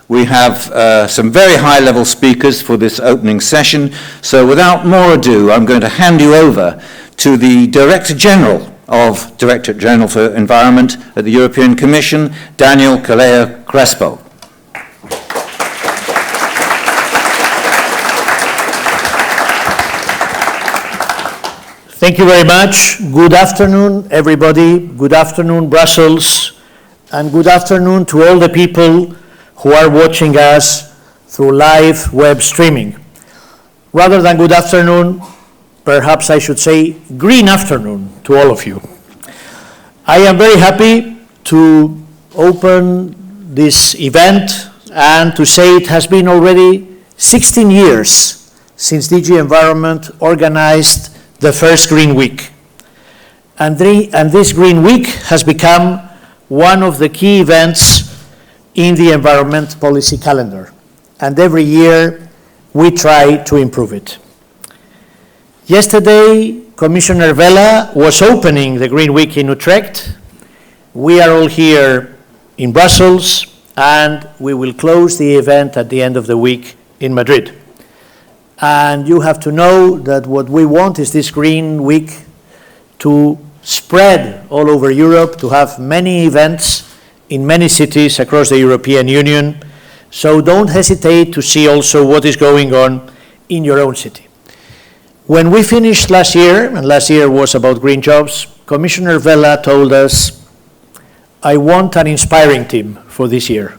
We have some very high-level speakers for this opening session. So without more ado, I'm going to hand you over to the Director General of Directorate General for Environment at the European Commission, Daniel Calleja Crespo. Thank you very much. Good afternoon, everybody. Good afternoon, Brussels. And good afternoon to all the people who are watching us through live web streaming. Rather than good afternoon, perhaps I should say green afternoon to all of you. I am very happy to open this event and to say it has been already 16 years since DG Environment organized the first Green Week. And this Green Week has become one of the key events in the environment policy calendar. And every year we try to improve it. Yesterday, Commissioner Vella was opening the Green Week in Utrecht. We are all here in Brussels, and we will close the event at the end of the week in Madrid. And you have to know that what we want is this Green Week to spread all over Europe, to have many events in many cities across the European Union. So don't hesitate to see also what is going on in your own city. When we finished last year, and last year was about green jobs, Commissioner Vella told us, I want an inspiring theme for this year.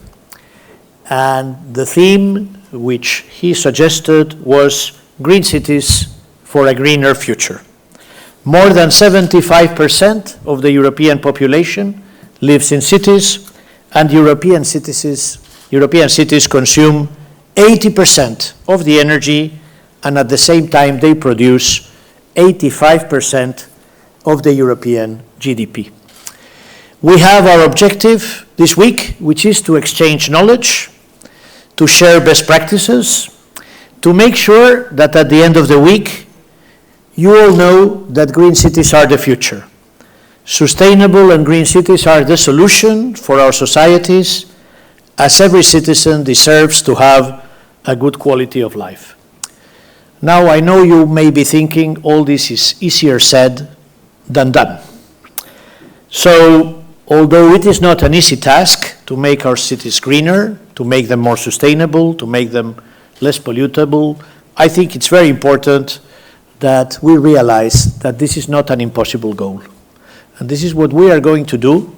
And the theme which he suggested was Green Cities for a Greener Future. More than 75% of the European population lives in cities, and European cities consume 80% of the energy, and at the same time they produce 85% of the European GDP. We have our objective this week, which is to exchange knowledge, to share best practices, to make sure that at the end of the week, you all know that green cities are the future. Sustainable and green cities are the solution for our societies, as every citizen deserves to have a good quality of life. Now, I know you may be thinking all this is easier said than done. So, although it is not an easy task to make our cities greener, to make them more sustainable, to make them less pollutable, I think it's very important that we realize that this is not an impossible goal. And this is what we are going to do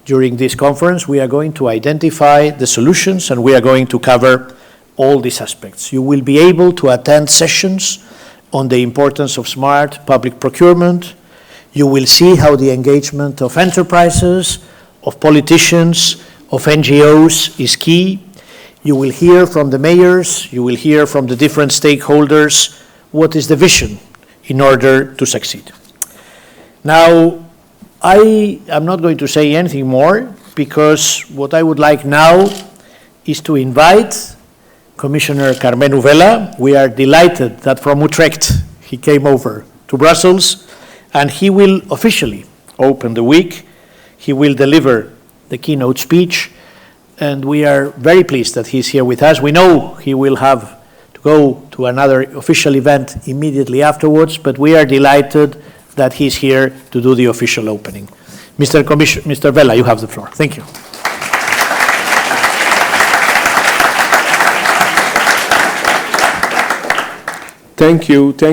during this conference. We are going to identify the solutions, and we are going to cover all these aspects. You will be able to attend sessions on the importance of smart public procurement. You will see how the engagement of enterprises, of politicians, of NGOs is key. You will hear from the mayors, you will hear from the different stakeholders what is the vision in order to succeed. Now, I am not going to say anything more, because what I would like now is to invite Commissioner Carmenu Vella. We are delighted that from Utrecht he came over to Brussels, and he will officially open the week. He will deliver the keynote speech, and we are very pleased that he's here with us. We know he will have to go to another official event immediately afterwards, but we are delighted that he's here to do the official opening. Mr. Vella, you have the floor. Thank you. Thank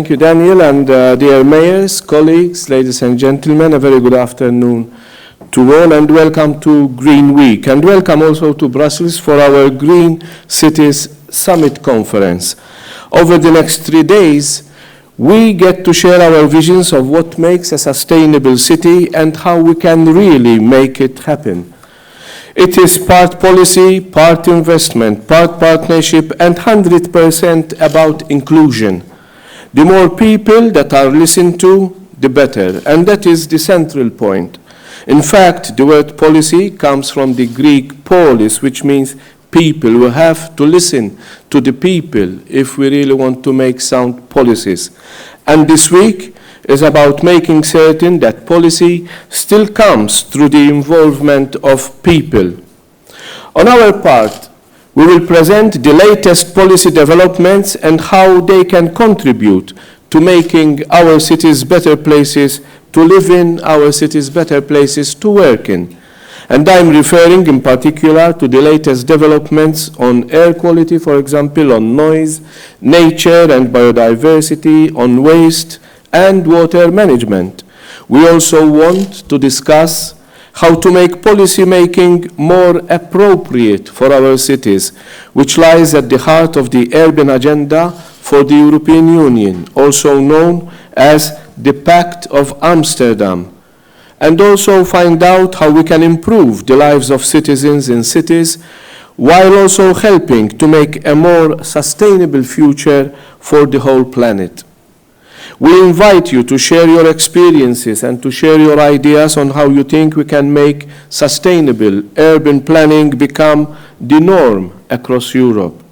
you, Daniel, and dear mayors, colleagues, ladies and gentlemen, a very good afternoon to all, and welcome to Green Week, and welcome also to Brussels for our Green Cities Summit Conference. Over the next 3 days, we get to share our visions of what makes a sustainable city and how we can really make it happen. It is part policy, part investment, part partnership, and 100% about inclusion. The more people that are listened to, the better, and that is the central point. In fact, the word policy comes from the Greek polis, which means people. We have to listen to the people if we really want to make sound policies. And this week is about making certain that policy still comes through the involvement of people. On our part, We will present the latest policy developments and how they can contribute to making our cities better places to live in, our cities better places to work in. And I'm referring in particular to the latest developments on air quality, for example, on noise, nature and biodiversity, on waste and water management. We also want to discuss how to make policy making more appropriate for our cities, which lies at the heart of the urban agenda for the European Union, also known as the Pact of Amsterdam, and also find out how we can improve the lives of citizens in cities while also helping to make a more sustainable future for the whole planet. We invite you to share your experiences and to share your ideas on how you think we can make sustainable urban planning become the norm across Europe.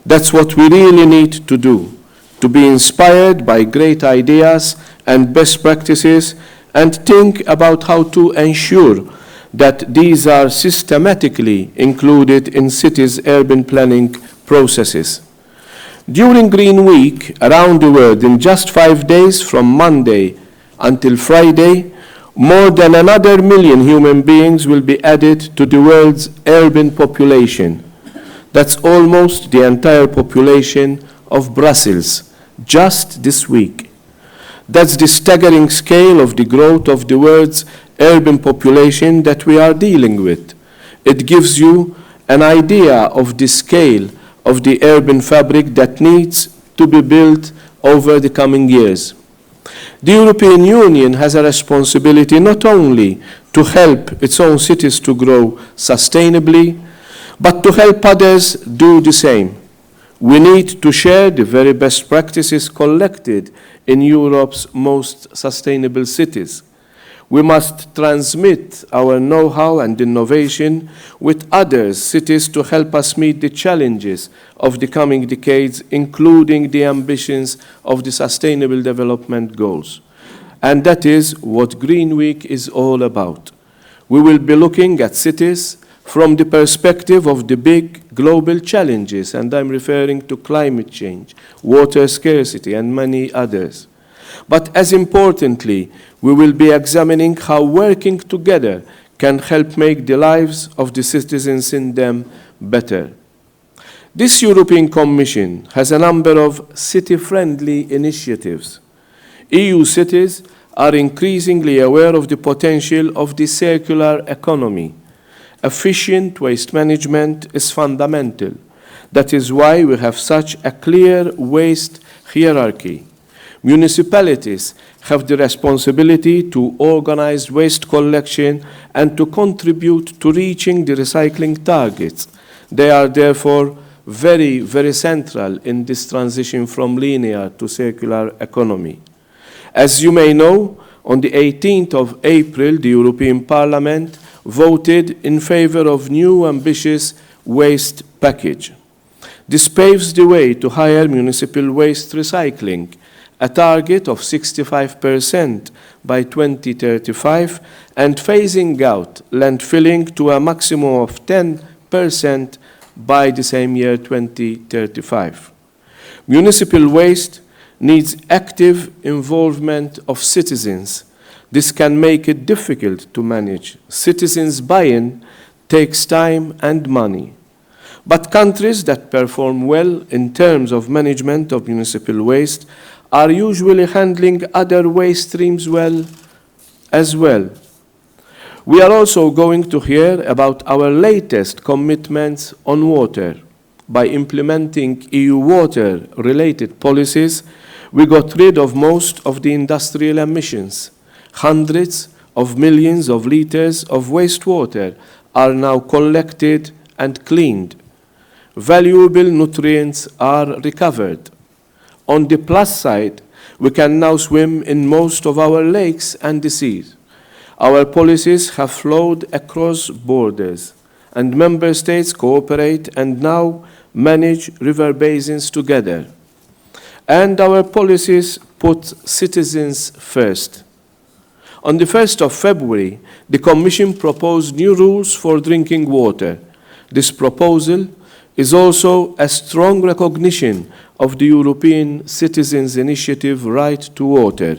That's what we really need to do, to be inspired by great ideas and best practices and think about how to ensure that these are systematically included in cities' urban planning processes. During Green Week around the world, in just 5 days from Monday until Friday, more than another 1 million human beings will be added to the world's urban population. That's almost the entire population of Brussels, just this week. That's the staggering scale of the growth of the world's urban population that we are dealing with. It gives you an idea of the scale of the urban fabric that needs to be built over the coming years. The European Union has a responsibility not only to help its own cities to grow sustainably, but to help others do the same. We need to share the very best practices collected in Europe's most sustainable cities. We must transmit our know-how and innovation with other cities to help us meet the challenges of the coming decades, including the ambitions of the Sustainable Development Goals. And that is what Green Week is all about. We will be looking at cities from the perspective of the big global challenges, and I'm referring to climate change, water scarcity, and many others. But as importantly, we will be examining how working together can help make the lives of the citizens in them better. This European Commission has a number of city-friendly initiatives. EU cities are increasingly aware of the potential of the circular economy. Efficient waste management is fundamental. That is why we have such a clear waste hierarchy. Municipalities have the responsibility to organize waste collection and to contribute to reaching the recycling targets. They are therefore very, very central in this transition from linear to circular economy. As you may know, on the 18th of April, the European Parliament voted in favor of new ambitious waste package. This paves the way to higher municipal waste recycling, a target of 65% by 2035, and phasing out landfilling to a maximum of 10% by the same year, 2035. Municipal waste needs active involvement of citizens. This can make it difficult to manage. Citizens' buy-in takes time and money. But countries that perform well in terms of management of municipal waste are usually handling other waste streams well as well. We are also going to hear about our latest commitments on water. By implementing EU water-related policies, we got rid of most of the industrial emissions. Hundreds of millions of liters of wastewater are now collected and cleaned. Valuable nutrients are recovered. On the plus side, we can now swim in most of our lakes and the seas. Our policies have flowed across borders, and member states cooperate and now manage river basins together. And our policies put citizens first. On the 1st of February, the Commission proposed new rules for drinking water. This proposal is also a strong recognition of the European Citizens' Initiative Right to Water,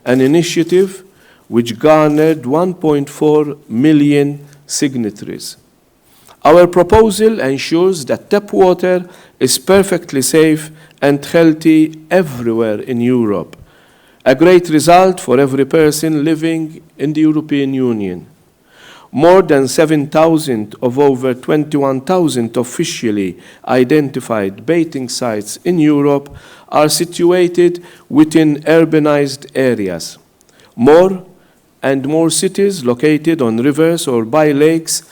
an initiative which garnered 1.4 million signatories. Our proposal ensures that tap water is perfectly safe and healthy everywhere in Europe, a great result for every person living in the European Union. More than 7,000 of over 21,000 officially identified bathing sites in Europe are situated within urbanized areas. More and more cities located on rivers or by lakes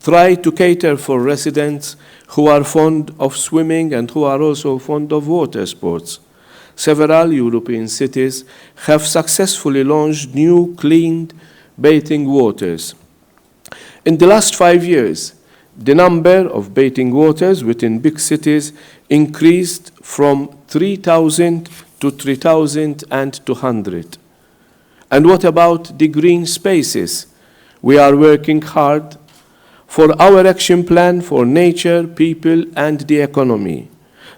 try to cater for residents who are fond of swimming and who are also fond of water sports. Several European cities have successfully launched new cleaned bathing waters. In the last 5 years, the number of bathing waters within big cities increased from 3,000 to 3,200. And what about the green spaces? We are working hard for our action plan for nature, people, and the economy.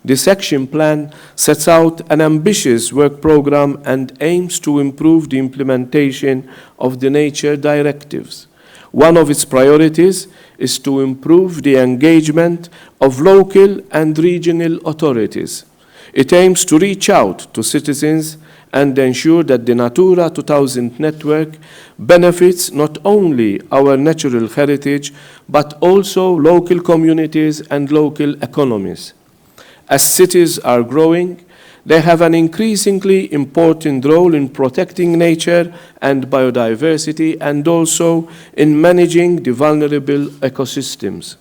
This action plan sets out an ambitious work program and aims to improve the implementation of the nature directives. One of its priorities is to improve the engagement of local and regional authorities. It aims to reach out to citizens and ensure that the Natura 2000 network benefits not only our natural heritage, but also local communities and local economies. As cities are growing, they have an increasingly important role in protecting nature and biodiversity and also in managing the vulnerable ecosystems.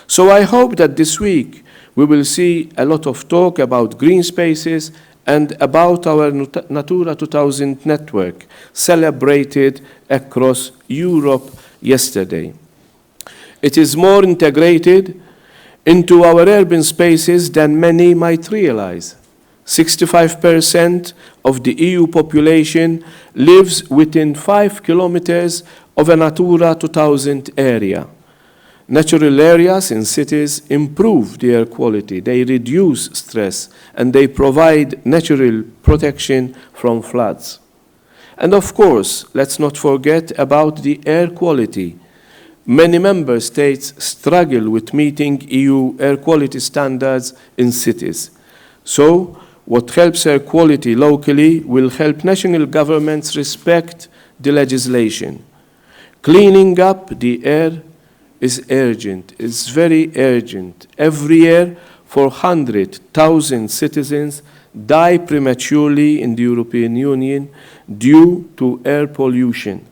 So I hope that this week we will see a lot of talk about green spaces and about our Natura 2000 network celebrated across Europe yesterday. It is more integrated into our urban spaces than many might realize. 65% of the EU population lives within 5 kilometers of a Natura 2000 area. Natural areas in cities improve the air quality, they reduce stress, and they provide natural protection from floods. And of course, let's not forget about the air quality. Many member states struggle with meeting EU air quality standards in cities. So, what helps air quality locally will help national governments respect the legislation. Cleaning up the air is urgent, it's very urgent. Every year, 400,000 citizens die prematurely in the European Union due to air pollution.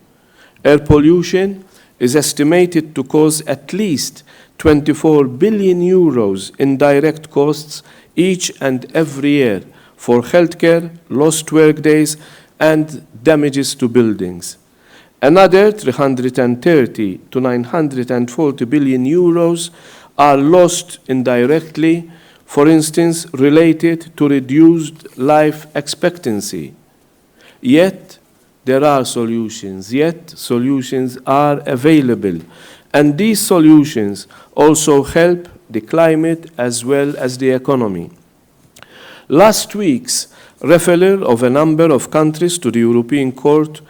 Air pollution is estimated to cause at least 24 billion euros in direct costs each and every year for healthcare, lost work days, and damages to buildings. Another 330 to 940 billion euros are lost indirectly, for instance, related to reduced life expectancy. Yet, there are solutions, are available, and these solutions also help the climate as well as the economy. Last week's referral of a number of countries to the European Court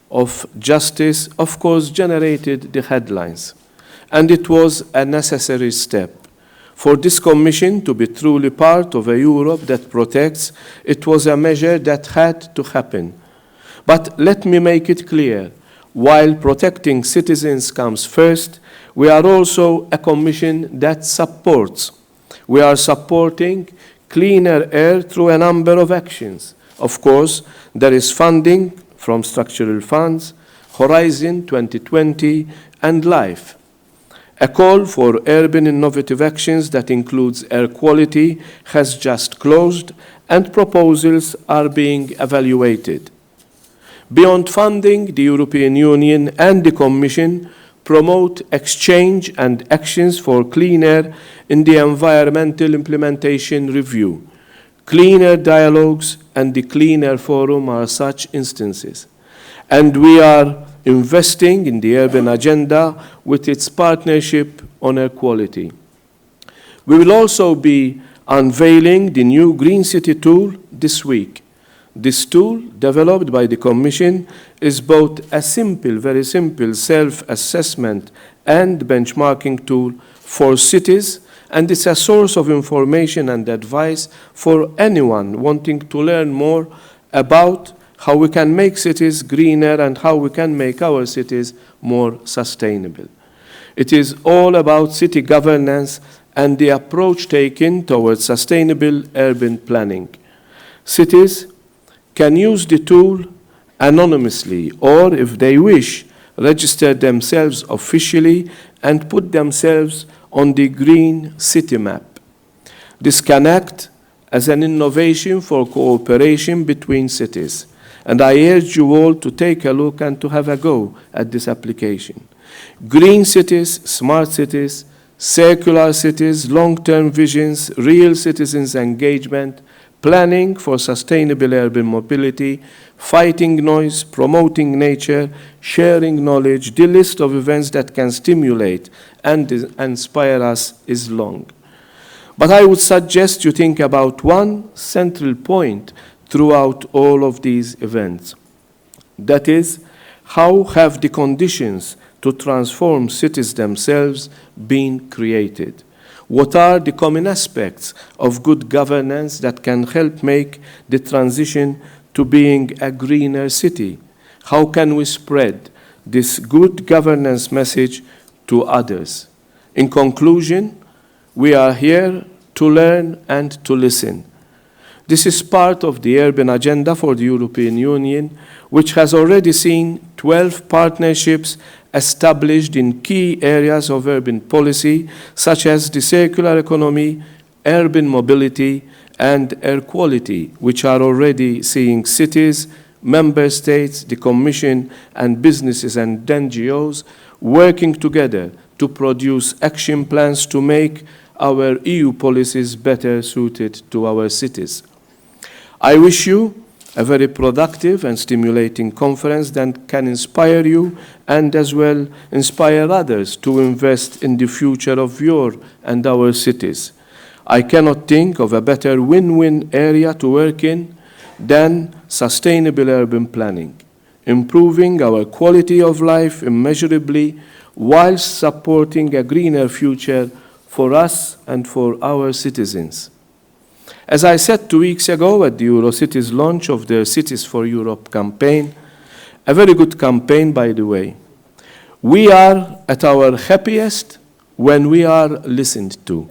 of Justice, of course, generated the headlines, and it was a necessary step. For this Commission to be truly part of a Europe that protects, it was a measure that had to happen. But let me make it clear, while protecting citizens comes first, we are also a Commission that supports. We are supporting cleaner air through a number of actions. Of course, there is funding from structural funds, Horizon 2020, and LIFE. A call for urban innovative actions that includes air quality has just closed, and proposals are being evaluated. Beyond funding, the European Union and the Commission promote exchange and actions for clean air in the Environmental Implementation Review. Clean air dialogues and the Clean Air Forum are such instances. And we are investing in the urban agenda with its partnership on air quality. We will also be unveiling the new Green City tool this week. This tool, developed by the Commission, is both a simple, very simple self-assessment and benchmarking tool for cities, and it's a source of information and advice for anyone wanting to learn more about how we can make cities greener and how we can make our cities more sustainable. It is all about city governance and the approach taken towards sustainable urban planning. Cities can use the tool anonymously or, if they wish, register themselves officially and put themselves on the Green City Map. This can act as an innovation for cooperation between cities, and I urge you all to take a look and to have a go at this application. Green cities, smart cities, circular cities, long-term visions, real citizens' engagement, planning for sustainable urban mobility, fighting noise, promoting nature, sharing knowledge. The list of events that can stimulate and inspire us is long. But I would suggest you think about one central point throughout all of these events. That is, how have the conditions to transform cities themselves been created? What are the common aspects of good governance that can help make the transition to being a greener city? How can we spread this good governance message to others? In conclusion, we are here to learn and to listen. This is part of the urban agenda for the European Union, which has already seen 12 partnerships established in key areas of urban policy, such as the circular economy, urban mobility, and air quality, which are already seeing cities, member states, the Commission, and businesses and NGOs working together to produce action plans to make our EU policies better suited to our cities. I wish you a very productive and stimulating conference that can inspire you and as well inspire others to invest in the future of your and our cities. I cannot think of a better win-win area to work in than sustainable urban planning, improving our quality of life immeasurably whilst supporting a greener future for us and for our citizens. As I said 2 weeks ago at the Eurocities launch of the Cities for Europe campaign, a very good campaign, by the way, we are at our happiest when we are listened to.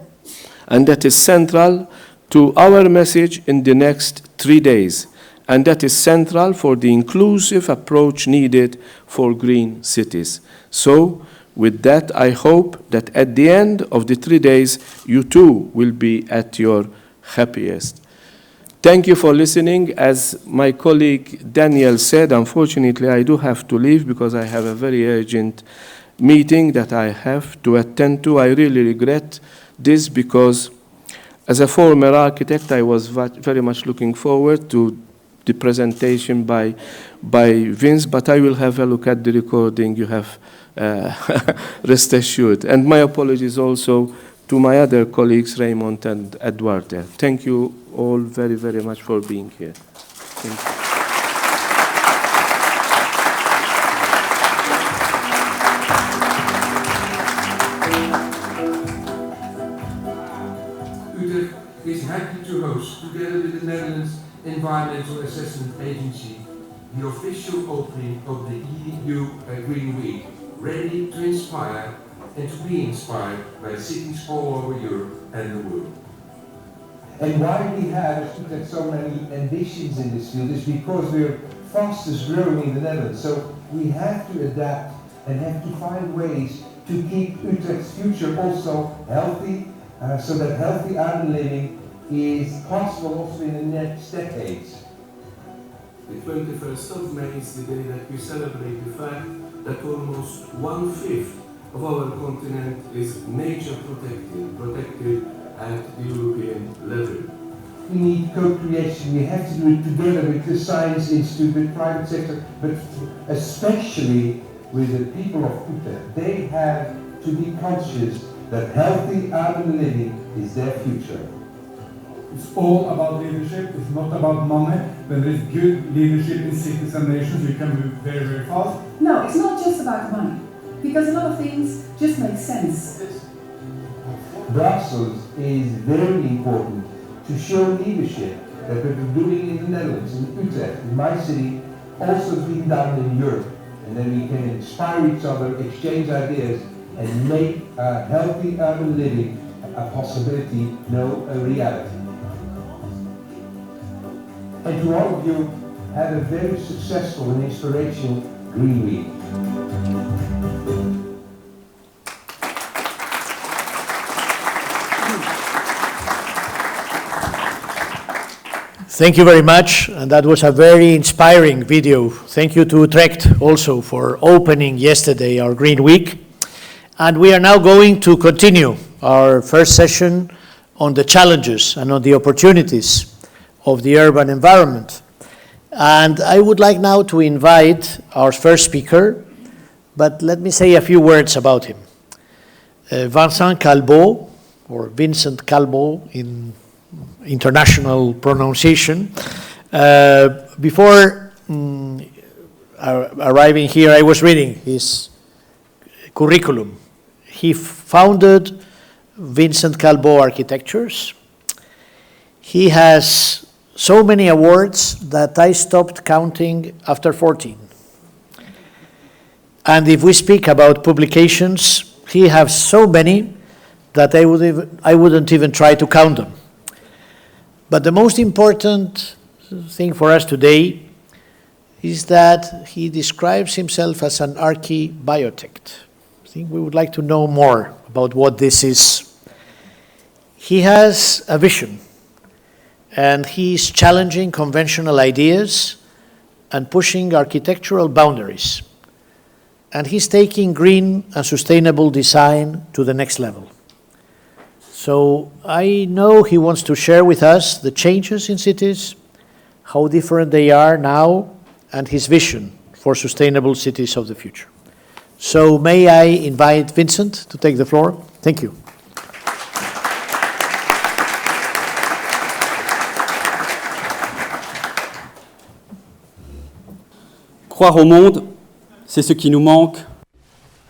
And that is central to our message in the next 3 days. And that is central for the inclusive approach needed for green cities. So, with that, I hope that at the end of the 3 days, you too will be at your happiest. Thank you for listening. As my colleague Daniel said, unfortunately, I do have to leave because I have a very urgent meeting that I have to attend to. I really regret this because as a former architect, I was very much looking forward to the presentation by Vince, but I will have a look at the recording. You have rest assured. And my apologies also to my other colleagues, Raymond and Eduardo. Thank you all very, very much for being here. Thank you. Utrecht is happy to host, together with the Netherlands Environmental Assessment Agency, the official opening of the EU Green Week, ready to inspire and to be inspired by cities all over Europe and the world. And why we have so many ambitions in this field is because we're fastest growing in the Netherlands. So we have to adapt and have to find ways to keep Utrecht's future also healthy, so that healthy urban living is possible also in the next decades. The 21st of May is the day that we celebrate the fact that almost 1/5 of our continent is nature protected at the European level. We need co-creation. We have to do it together with the Science Institute, with private sector, but especially with the people of Utrecht. They have to be conscious that healthy urban living is their future. It's all about leadership. It's not about money. When there is good leadership in cities and nations, you can move very, very fast. No, it's not just about money, because a lot of things just make sense. Brussels is very important to show leadership that we've been doing in the Netherlands, in Utrecht, in my city, also being done in Europe. And then we can inspire each other, exchange ideas, and make healthy urban living a possibility, no, a reality. And to all of you, have a very successful and inspirational Green Week. Thank you very much, and that was a very inspiring video. Thank you to Utrecht also for opening yesterday our Green Week. And we are now going to continue our first session on the challenges and on the opportunities of the urban environment. And I would like now to invite our first speaker, but let me say a few words about him. Vincent Calbeau, or Vincent Calbeau in international pronunciation. Before arriving here, I was reading his curriculum. He founded Vincent Calbeau Architectures. He has so many awards that I stopped counting after 14. And if we speak about publications, he has so many that I wouldn't even try to count them. But the most important thing for us today is that he describes himself as an archaebiotect. I think we would like to know more about what this is. He has a vision, and he's challenging conventional ideas and pushing architectural boundaries. And he's taking green and sustainable design to the next level. So I know he wants to share with us the changes in cities, how different they are now, and his vision for sustainable cities of the future. So may I invite Vincent to take the floor? Thank you. Croire au monde, c'est ce qui nous manque.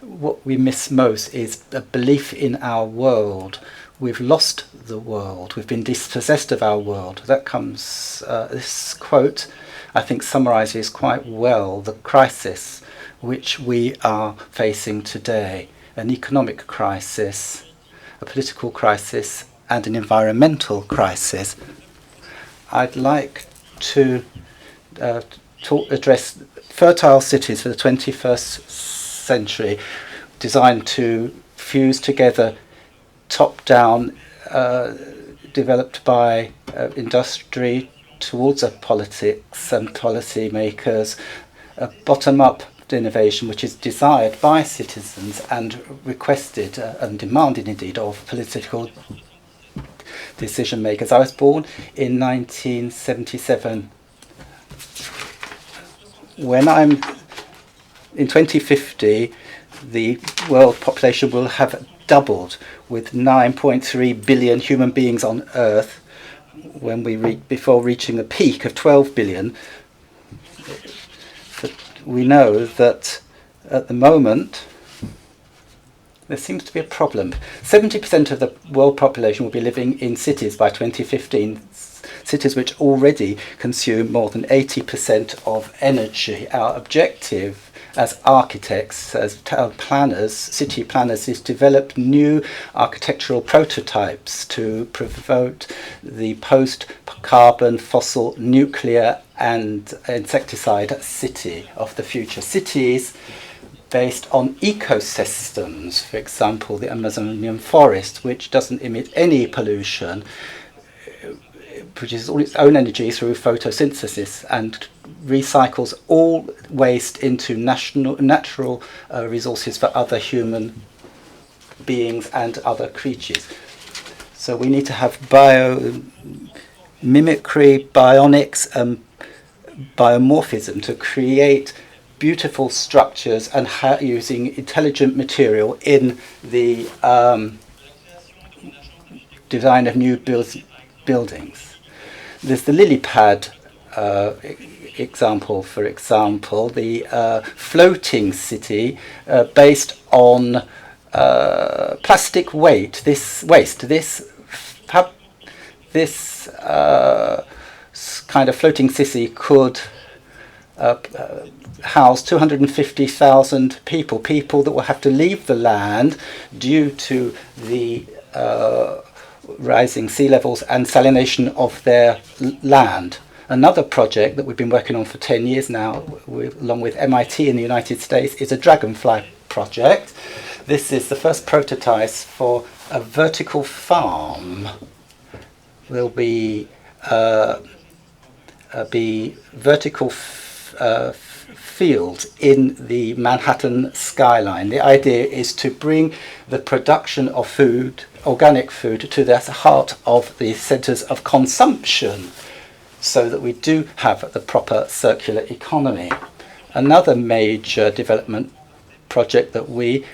What we miss most is a belief in our world. We've lost the world. We've been dispossessed of our world. That comes, this quote, I think, summarizes quite well the crisis which we are facing today. An economic crisis, a political crisis, and an environmental crisis. I'd like to address fertile cities for the 21st century, designed to fuse together top-down, developed by industry towards politics and policy makers, a bottom-up innovation which is desired by citizens and requested and demanded indeed of political decision makers. I was born in 1977. When I'm in 2050, the world population will have doubled, with 9.3 billion human beings on Earth when before reaching a peak of 12 billion. But we know that at the moment there seems to be a problem. 70% of the world population will be living in cities by 2015, cities which already consume more than 80% of energy. Our objective as architects, as town planners, city planners, is develop new architectural prototypes to promote the post-carbon, fossil, nuclear and insecticide city of the future. Cities based on ecosystems, for example, the Amazonian forest, which doesn't emit any pollution, produces all its own energy through photosynthesis and recycles all waste into natural resources for other human beings and other creatures. So we need to have biomimicry, bionics and biomorphism to create beautiful structures and using intelligent material in the design of new buildings. There's the lily pad example, for example, the floating city based on plastic waste. This kind of floating city could house 250,000 people that will have to leave the land due to the rising sea levels and salination of their land. Another project that we've been working on for 10 years now, along with MIT in the United States, is a dragonfly project. This is the first prototype for a vertical farm. There'll be vertical fields in the Manhattan skyline. The idea is to bring the production of food, organic food, to the heart of the centres of consumption, so that we do have the proper circular economy. Another major development project that we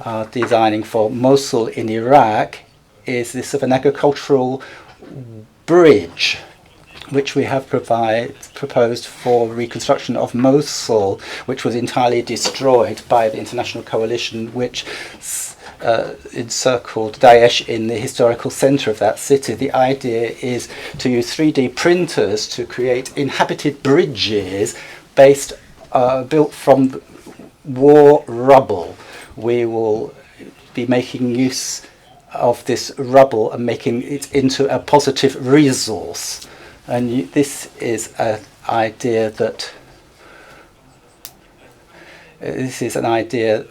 are designing for Mosul in Iraq is this of an agricultural bridge, which we have proposed for reconstruction of Mosul, which was entirely destroyed by the international coalition which encircled Daesh in the historical centre of that city. The idea is to use 3D printers to create inhabited bridges built from war rubble. We will be making use of this rubble and making it into a positive resource. And this is an idea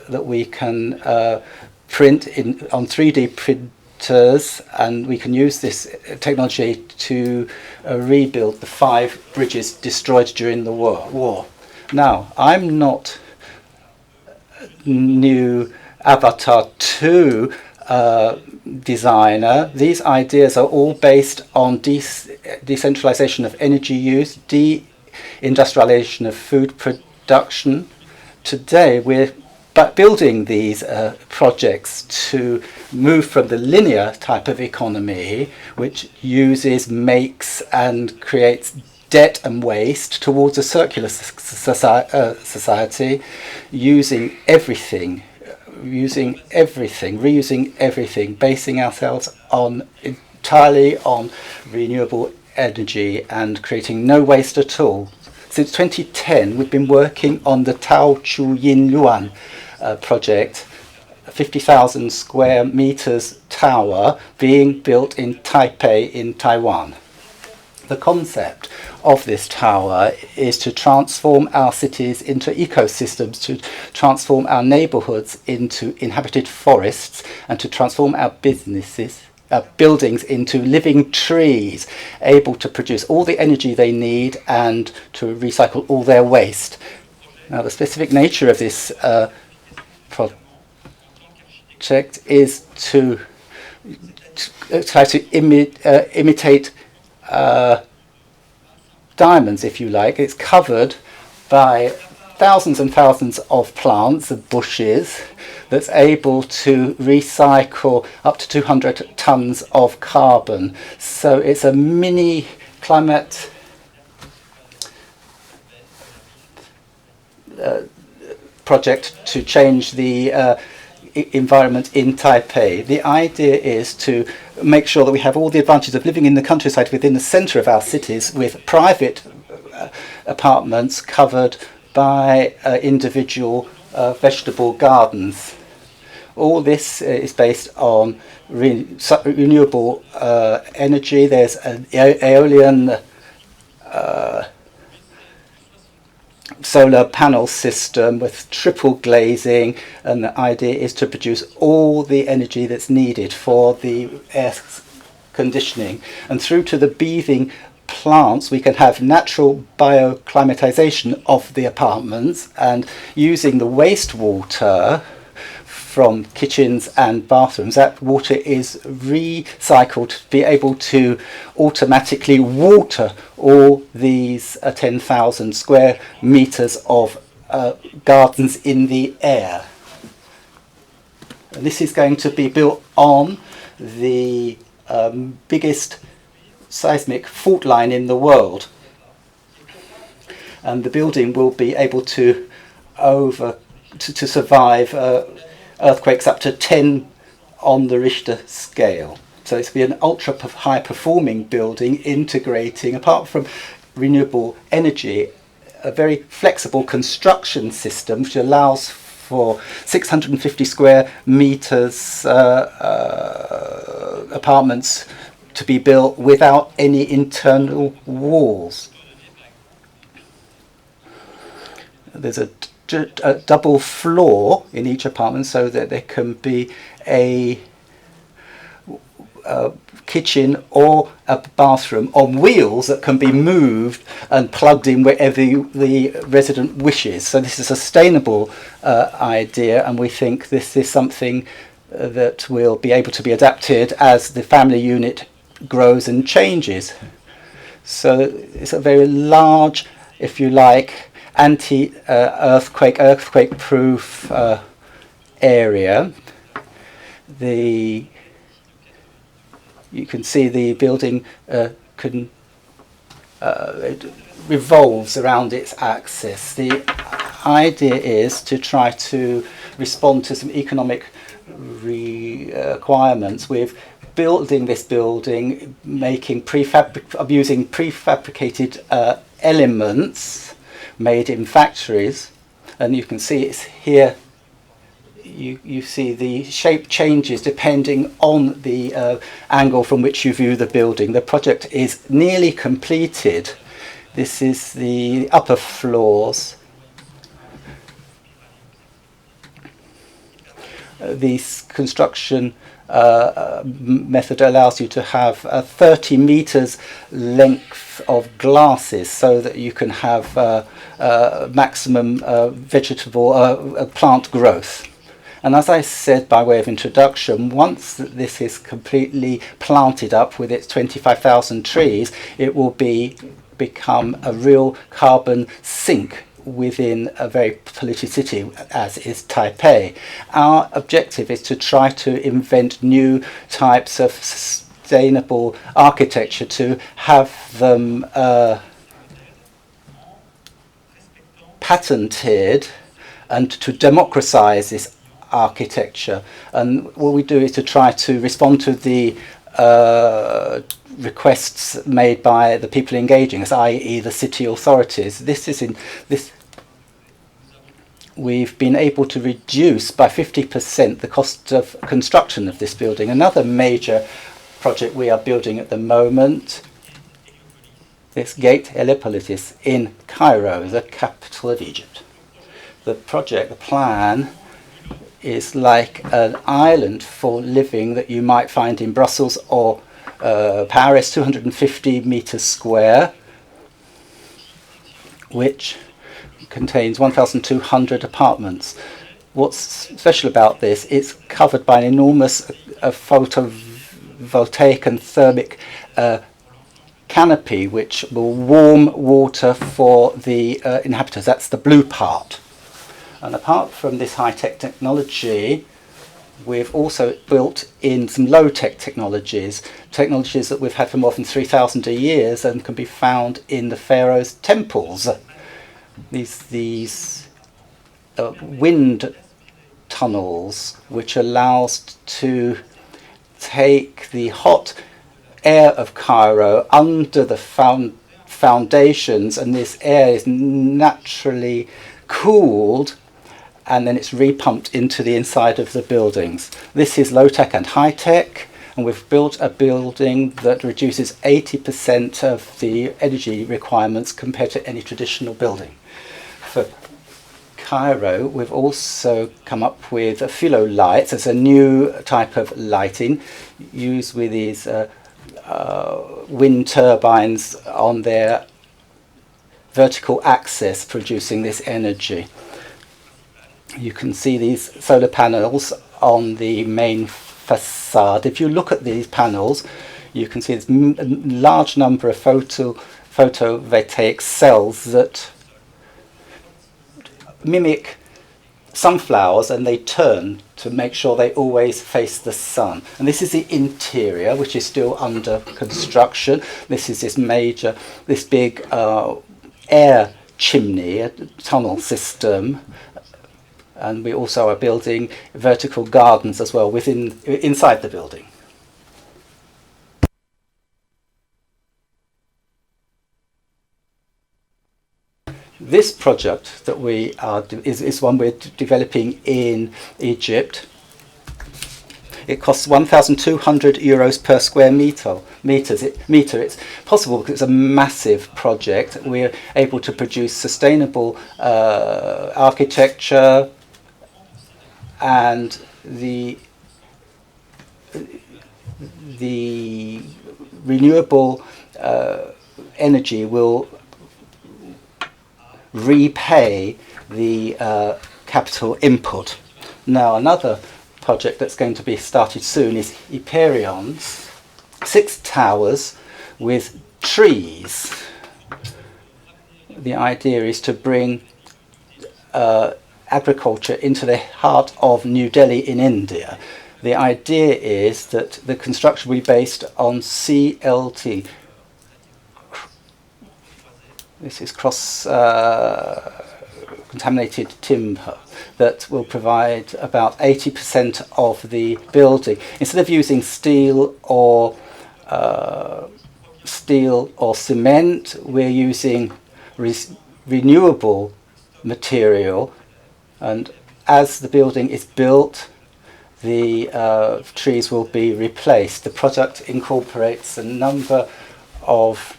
that we can print on 3D printers, and we can use this technology to rebuild the 5 bridges destroyed during the war. Now, I'm not new Avatar 2 designer. These ideas are all based on decentralization of energy use, deindustrialization of food production. Today, we're building these projects to move from the linear type of economy, which uses, makes, and creates debt and waste, towards a circular society, using everything, reusing everything, basing ourselves entirely on renewable energy and creating no waste at all. Since 2010, we've been working on the Tao Chu Yin Luan project, a 50,000 square meters tower being built in Taipei in Taiwan. The concept of this tower is to transform our cities into ecosystems, to transform our neighborhoods into inhabited forests, and to transform our buildings into living trees, able to produce all the energy they need and to recycle all their waste. Now, the specific nature of this project is to try to imitate diamonds, if you like. It's covered by thousands and thousands of plants, of bushes, that's able to recycle up to 200 tons of carbon. So it's a mini climate project to change the environment in Taipei. The idea is to make sure that we have all the advantages of living in the countryside within the centre of our cities, with private apartments covered by individual vegetable gardens. All this is based on renewable energy. There's an aeolian solar panel system with triple glazing, and the idea is to produce all the energy that's needed for the air conditioning. And through to the bathing plants, we can have natural bioclimatization of the apartments, and using the wastewater from kitchens and bathrooms, that water is recycled to be able to automatically water all these 10,000 square meters of gardens in the air. And this is going to be built on the biggest seismic fault line in the world. And the building will be able to survive earthquakes up to 10 on the Richter scale. So it's going to be an ultra high performing building, integrating, apart from renewable energy, a very flexible construction system which allows for 650 square meters apartments to be built without any internal walls. There's a double floor in each apartment so that there can be a kitchen or a bathroom on wheels that can be moved and plugged in wherever the resident wishes. So this is a sustainable idea, and we think this is something that will be able to be adapted as the family unit grows and changes. So it's a very large, if you like, earthquake-proof area. You can see the building it revolves around its axis. The idea is to try to respond to some economic requirements with building this building, using prefabricated elements made in factories, and you can see it's here. You see the shape changes depending on the angle from which you view the building. The project is nearly completed. This is the upper floors. This construction method allows you to have 30 meters length of glasses so that you can have maximum vegetable plant growth. And as I said by way of introduction, once this is completely planted up with its 25,000 trees, it will become a real carbon sink within a very polluted city as is Taipei. Our objective is to try to invent new types of sustainable architecture, to have them patented and to democratize this architecture. And what we do is to try to respond to the requests made by the people engaging us, i.e. the city authorities. We've been able to reduce by 50% the cost of construction of this building. Another major project we are building at the moment is Gate Helepolis in Cairo, the capital of Egypt. The plan is like an island for living that you might find in Brussels or Paris, 250 meters square, which contains 1,200 apartments. What's special about this, it's covered by an enormous photovoltaic and thermic canopy which will warm water for the inhabitants. That's the blue part. And apart from this high-tech technology, we've also built in some low-tech technologies that we've had for more than 3,000 years and can be found in the pharaoh's temples. These wind tunnels, which allows to take the hot air of Cairo under the foundations, and this air is naturally cooled, and then it's repumped into the inside of the buildings. This is low-tech and high-tech, and we've built a building that reduces 80% of the energy requirements compared to any traditional building. For Cairo, we've also come up with philo lights as a new type of lighting used with these wind turbines on their vertical axis producing this energy. You can see these solar panels on the main facade. If you look at these panels, you can see there's a large number of photovoltaic cells that mimic sunflowers and they turn to make sure they always face the sun. And this is the interior, which is still under construction. This is this big air chimney, a tunnel system. And we also are building vertical gardens as well inside the building. This project that we are is one we're developing in Egypt. It costs 1,200 euros per square meter. It's possible because it's a massive project. We're able to produce sustainable architecture, and the renewable energy will repay the capital input. Now, another project that's going to be started soon is Hyperion's 6 towers with trees. The idea is to bring agriculture into the heart of New Delhi in India. The idea is that the construction will be based on CLT. This is cross-contaminated timber that will provide about 80% of the building. Instead of using steel or cement, we're using renewable material. And as the building is built, the trees will be replaced. The project incorporates a number of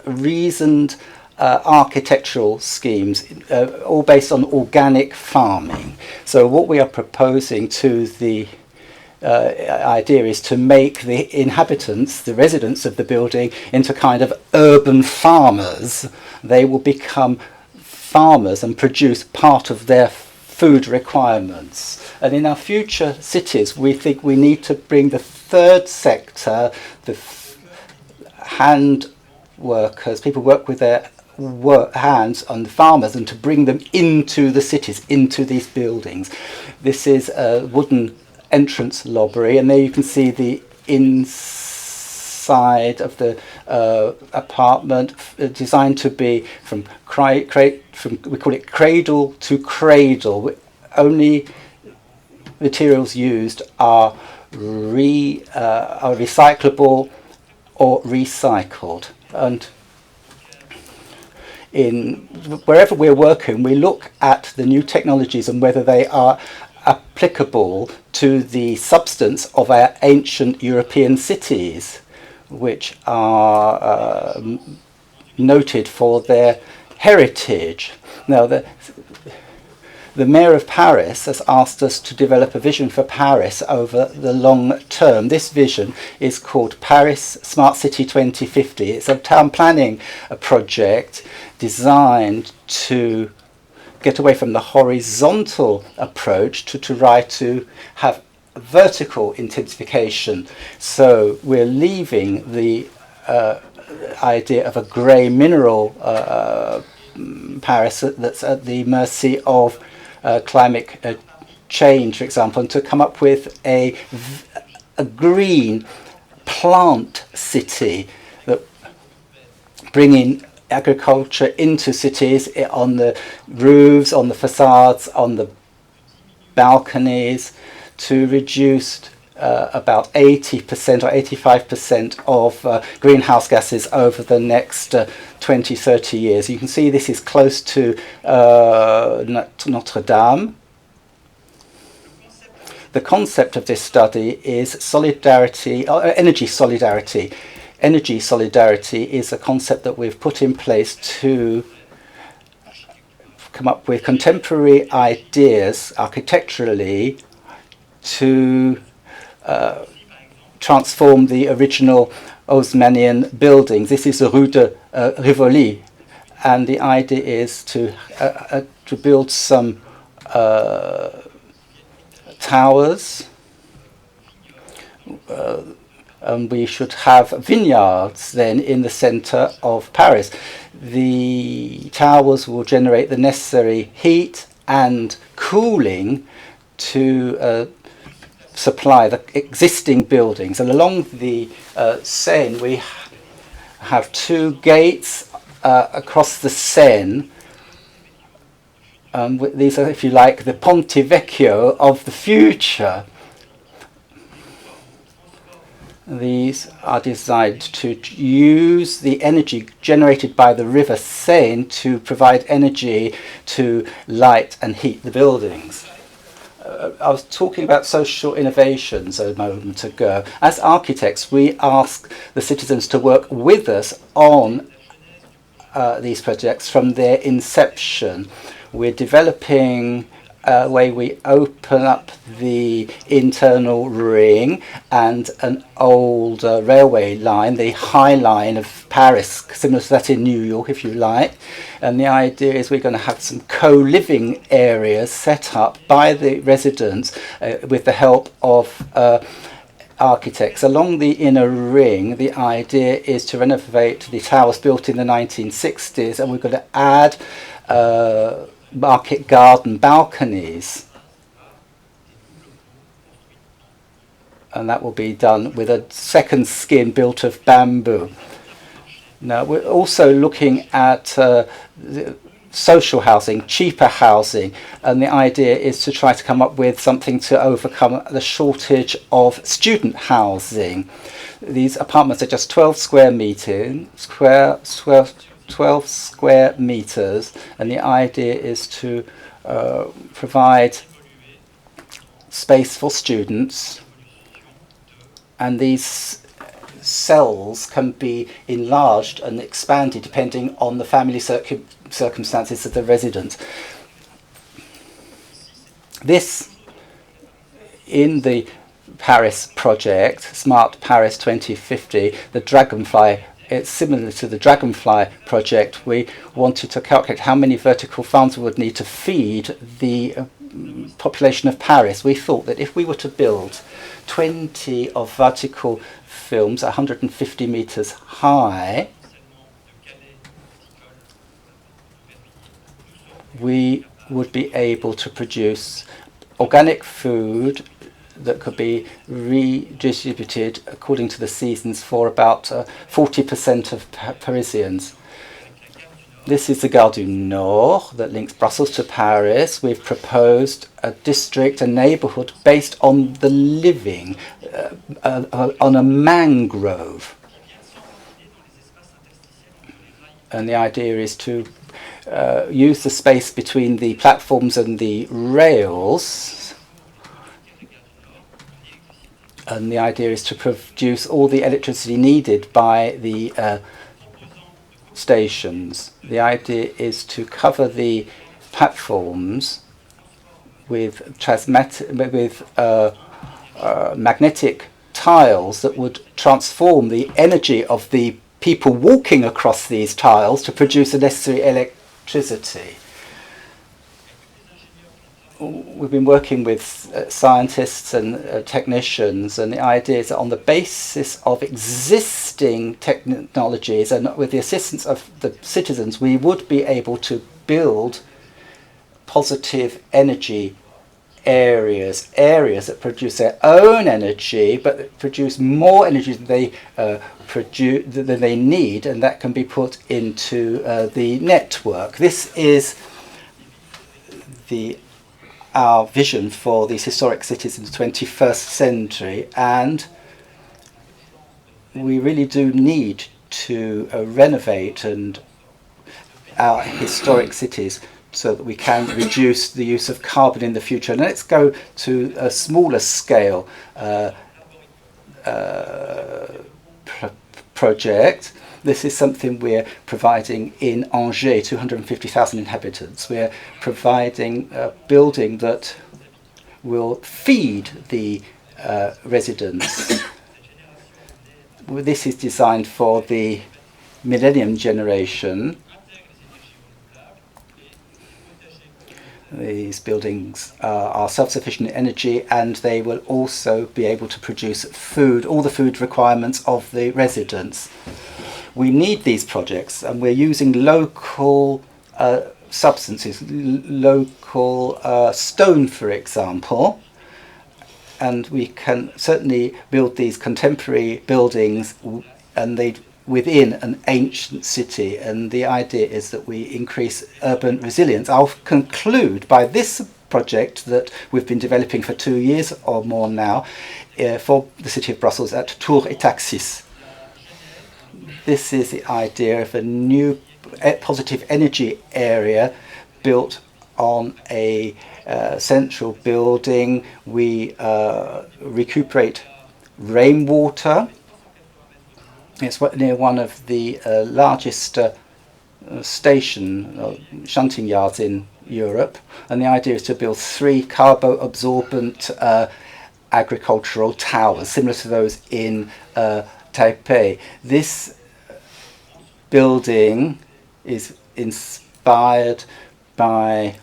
reasoned architectural schemes, all based on organic farming. So what we are proposing to the idea is to make the inhabitants, the residents of the building, into kind of urban farmers. They will become farmers and produce part of their food requirements. And in our future cities, we think we need to bring the third sector, the hand workers, people work with their hands on the farmers, and to bring them into the cities, into these buildings. This is a wooden entrance lobby, and there you can see the inside of the apartment, designed to be from we call it cradle to cradle. Only materials used are recyclable or recycled. And wherever we're working, we look at the new technologies and whether they are applicable to the substance of our ancient European cities, which are noted for their heritage. Now, the Mayor of Paris has asked us to develop a vision for Paris over the long term. This vision is called Paris Smart City 2050. It's a town planning project designed to get away from the horizontal approach to try to have vertical intensification. So we're leaving the idea of a grey mineral Paris that's at the mercy of climate change, for example, and to come up with a green plant city that bringing agriculture into cities, on the roofs, on the facades, on the balconies, to reduce about 80% or 85% of greenhouse gases over the next 20, 30 years. You can see this is close to Notre Dame. The concept of this study is solidarity, energy solidarity. Energy solidarity is a concept that we've put in place to come up with contemporary ideas architecturally to transform the original Haussmannian buildings. This is the Rue de Rivoli, and the idea is to build some towers We should have vineyards then in the centre of Paris. The towers will generate the necessary heat and cooling to supply the existing buildings. And along the Seine, we have two gates across the Seine. These are, if you like, the Ponte Vecchio of the future. These are designed to use the energy generated by the River Seine to provide energy to light and heat the buildings. I was talking about social innovations a moment ago. As architects, we ask the citizens to work with us on these projects from their inception. We're developing a way we open up the internal ring and an old railway line, the High Line of Paris, similar to that in New York, if you like. And the idea is we're going to have some co-living areas set up by the residents with the help of architects. Along the inner ring, the idea is to renovate the towers built in the 1960s, and we're going to add market garden balconies, and that will be done with a second skin built of bamboo. Now we're also looking at social housing, cheaper housing, and the idea is to try to come up with something to overcome the shortage of student housing. These apartments are just 12 square meters, 12 square meters, and the idea is to provide space for students, and these cells can be enlarged and expanded depending on the family circumstances of the residents. This, in the Paris project, Smart Paris 2050, the Dragonfly, it's similar to the Dragonfly project. We wanted to calculate how many vertical farms we would need to feed the population of Paris. We thought that if we were to build 20 of vertical films 150 meters high, we would be able to produce organic food that could be redistributed according to the seasons for about 40% of Parisians. This is the Gare du Nord that links Brussels to Paris. We've proposed a district, a neighbourhood based on the living, on a mangrove. And the idea is to use the space between the platforms and the rails. And the idea is to produce all the electricity needed by the stations. The idea is to cover the platforms with magnetic tiles that would transform the energy of the people walking across these tiles to produce the necessary electricity. We've been working with scientists and technicians, and the idea is that on the basis of existing technologies and with the assistance of the citizens, we would be able to build positive energy areas that produce their own energy, but that produce more energy than they need, and that can be put into the network. This is our vision for these historic cities in the 21st century, and we really do need to renovate our historic cities so that we can reduce the use of carbon in the future. And let's go to a smaller scale project. This is something we're providing in Angers, 250,000 inhabitants. We're providing a building that will feed the residents. This is designed for the millennium generation. These buildings are self-sufficient in energy, and they will also be able to produce food, all the food requirements of the residents. We need these projects, and we're using local substances, local stone, for example, and we can certainly build these contemporary buildings and they within an ancient city, and the idea is that we increase urban resilience. I'll conclude by this project that we've been developing for 2 years or more now for the city of Brussels at Tours et Taxis. This is the idea of a new positive energy area built on a central building. We recuperate rainwater. It's near one of the largest shunting yards in Europe, and the idea is to build 3 carbo-absorbent agricultural towers, similar to those in Taipei. This building is inspired by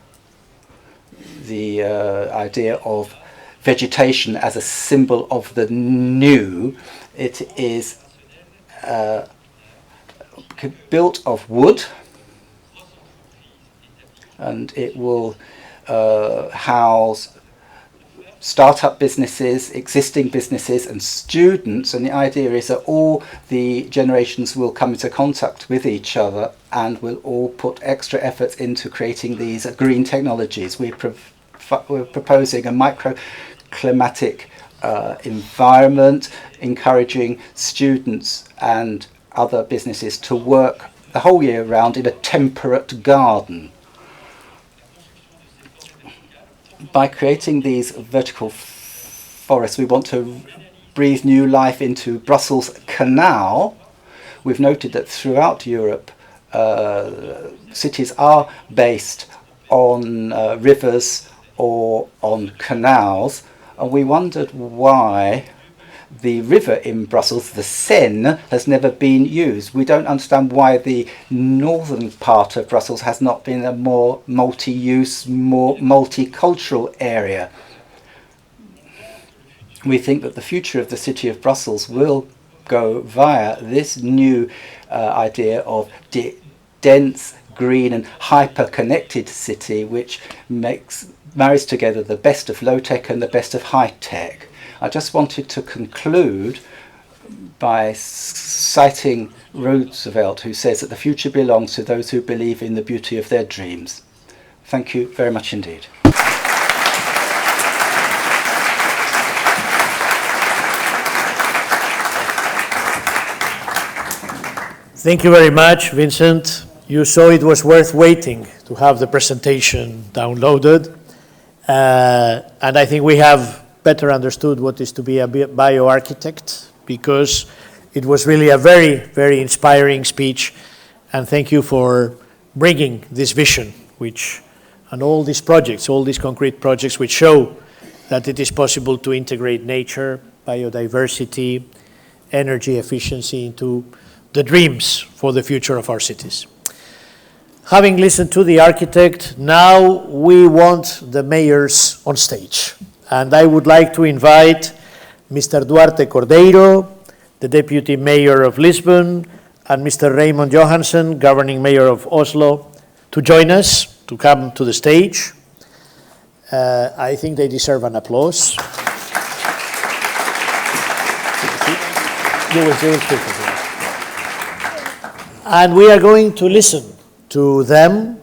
the idea of vegetation as a symbol of the new. It is built of wood, and it will house start-up businesses, existing businesses and students, and the idea is that all the generations will come into contact with each other and will all put extra efforts into creating these green technologies. We're proposing a microclimatic environment, encouraging students and other businesses to work the whole year round in a temperate garden. By creating these vertical forests, we want to breathe new life into Brussels Canal. We've noted that throughout Europe, cities are based on rivers or on canals, and we wondered why the river in Brussels, the Seine, has never been used. We don't understand why the northern part of Brussels has not been a more multi-use, more multicultural area. We think that the future of the city of Brussels will go via this new idea of dense, green and hyper-connected city, which marries together the best of low-tech and the best of high-tech. I just wanted to conclude by citing Roosevelt, who says that the future belongs to those who believe in the beauty of their dreams. Thank you very much indeed. Thank you very much, Vincent. You saw it was worth waiting to have the presentation downloaded. And I think we have better understood what is to be a bioarchitect, because it was really a very, very inspiring speech. And thank you for bringing this vision, and all these projects, all these concrete projects, which show that it is possible to integrate nature, biodiversity, energy efficiency into the dreams for the future of our cities. Having listened to the architect, now we want the mayors on stage. And I would like to invite Mr. Duarte Cordeiro, the Deputy Mayor of Lisbon, and Mr. Raymond Johansen, Governing Mayor of Oslo, to join us, to come to the stage. I think they deserve an applause. And we are going to listen to them.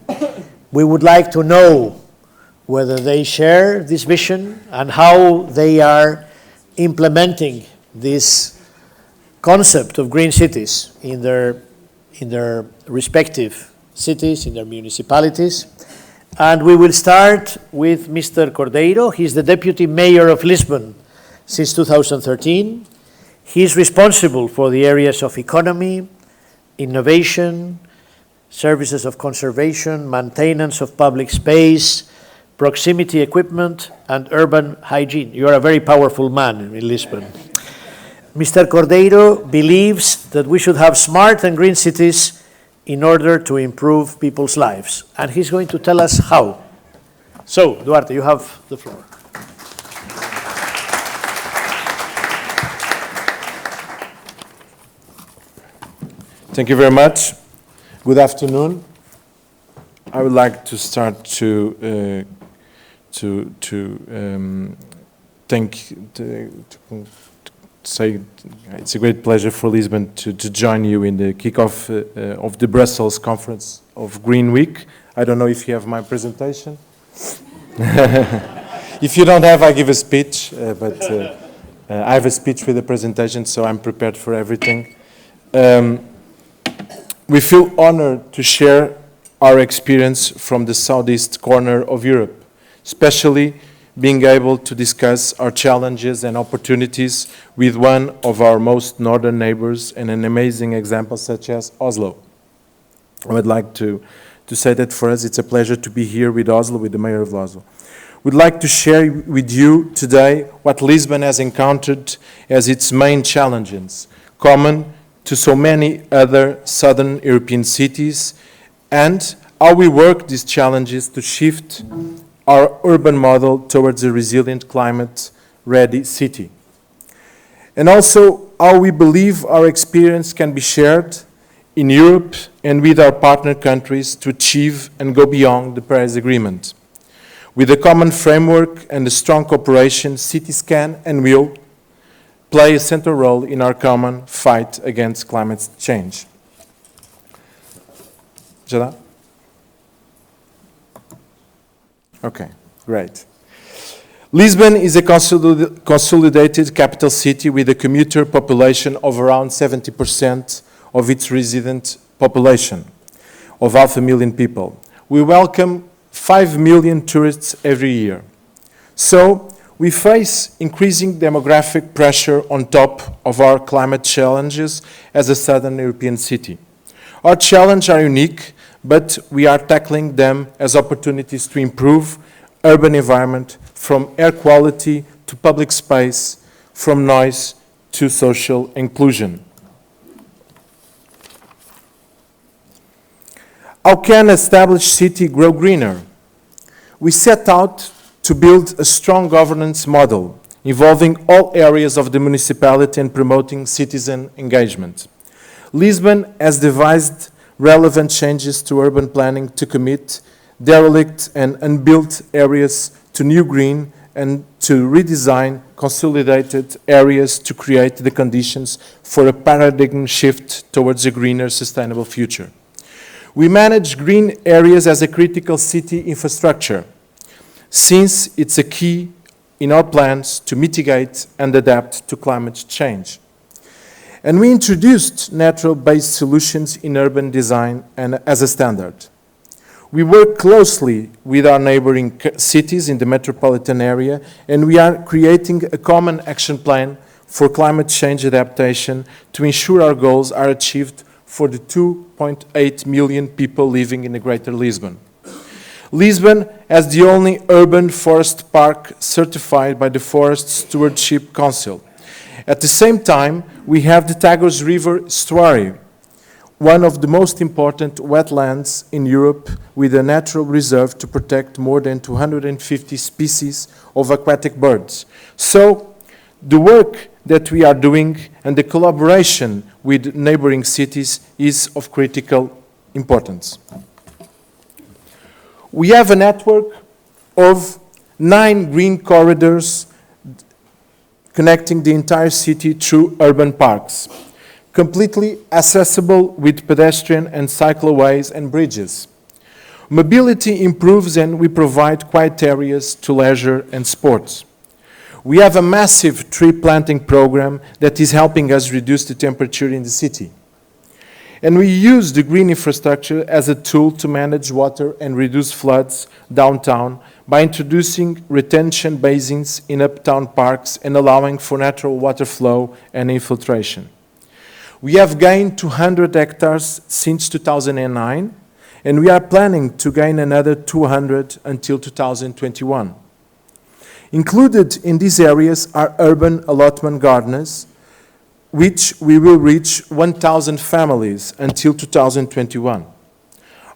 We would like to know whether they share this vision and how they are implementing this concept of green cities in their respective cities, in their municipalities. And we will start with Mr. Cordeiro. He's the Deputy Mayor of Lisbon since 2013. He's responsible for the areas of economy, innovation, services of conservation, maintenance of public space, proximity equipment, and urban hygiene. You are a very powerful man in Lisbon. Mr. Cordeiro believes that we should have smart and green cities in order to improve people's lives. And he's going to tell us how. So, Duarte, you have the floor. Thank you very much. Good afternoon. I would like to start to say it's a great pleasure for Lisbon to join you in the kickoff of the Brussels conference of Green Week. I don't know if you have my presentation. If you don't have, I give a speech, but I have a speech with a presentation, so I'm prepared for everything. We feel honored to share our experience from the southeast corner of Europe, especially being able to discuss our challenges and opportunities with one of our most northern neighbors and an amazing example such as Oslo. I would like to say that for us it's a pleasure to be here with Oslo, with the mayor of Oslo. We'd like to share with you today what Lisbon has encountered as its main challenges, common to so many other southern European cities, and how we work these challenges to shift our urban model towards a resilient, climate-ready city. And also how we believe our experience can be shared in Europe and with our partner countries to achieve and go beyond the Paris Agreement. With a common framework and a strong cooperation, cities can and will play a central role in our common fight against climate change. Jada? Okay, great. Lisbon is a consolidated capital city with a commuter population of around 70% of its resident population, of 500,000 people. We welcome 5 million tourists every year. So, we face increasing demographic pressure on top of our climate challenges as a southern European city. Our challenges are unique, but we are tackling them as opportunities to improve urban environment, from air quality to public space, from noise to social inclusion. How can an established city grow greener? We set out to build a strong governance model involving all areas of the municipality and promoting citizen engagement. Lisbon has devised relevant changes to urban planning to commit derelict and unbuilt areas to new green and to redesign consolidated areas to create the conditions for a paradigm shift towards a greener, sustainable future. We manage green areas as a critical city infrastructure, since it's a key in our plans to mitigate and adapt to climate change. And we introduced natural-based solutions in urban design and as a standard. We work closely with our neighboring cities in the metropolitan area, and we are creating a common action plan for climate change adaptation to ensure our goals are achieved for the 2.8 million people living in the Greater Lisbon. Lisbon has the only urban forest park certified by the Forest Stewardship Council. At the same time, we have the Tagus River estuary, one of the most important wetlands in Europe, with a natural reserve to protect more than 250 species of aquatic birds. So, the work that we are doing and the collaboration with neighboring cities is of critical importance. We have a network of 9 green corridors connecting the entire city through urban parks, completely accessible with pedestrian and cycleways and bridges. Mobility improves and we provide quiet areas to leisure and sports. We have a massive tree planting program that is helping us reduce the temperature in the city. And we use the green infrastructure as a tool to manage water and reduce floods downtown by introducing retention basins in uptown parks and allowing for natural water flow and infiltration. We have gained 200 hectares since 2009, and we are planning to gain another 200 until 2021. Included in these areas are urban allotment gardens, which we will reach 1,000 families until 2021.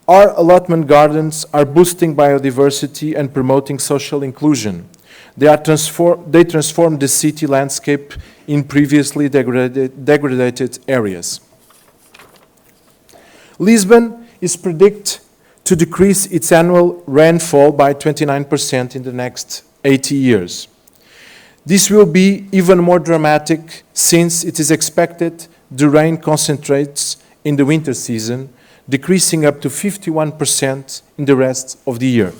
Our allotment gardens are boosting biodiversity and promoting social inclusion. They transform the city landscape in previously degraded areas. Lisbon is predicted to decrease its annual rainfall by 29% in the next 80 years. This will be even more dramatic since it is expected the rain concentrates in the winter season, decreasing up to 51% in the rest of the year.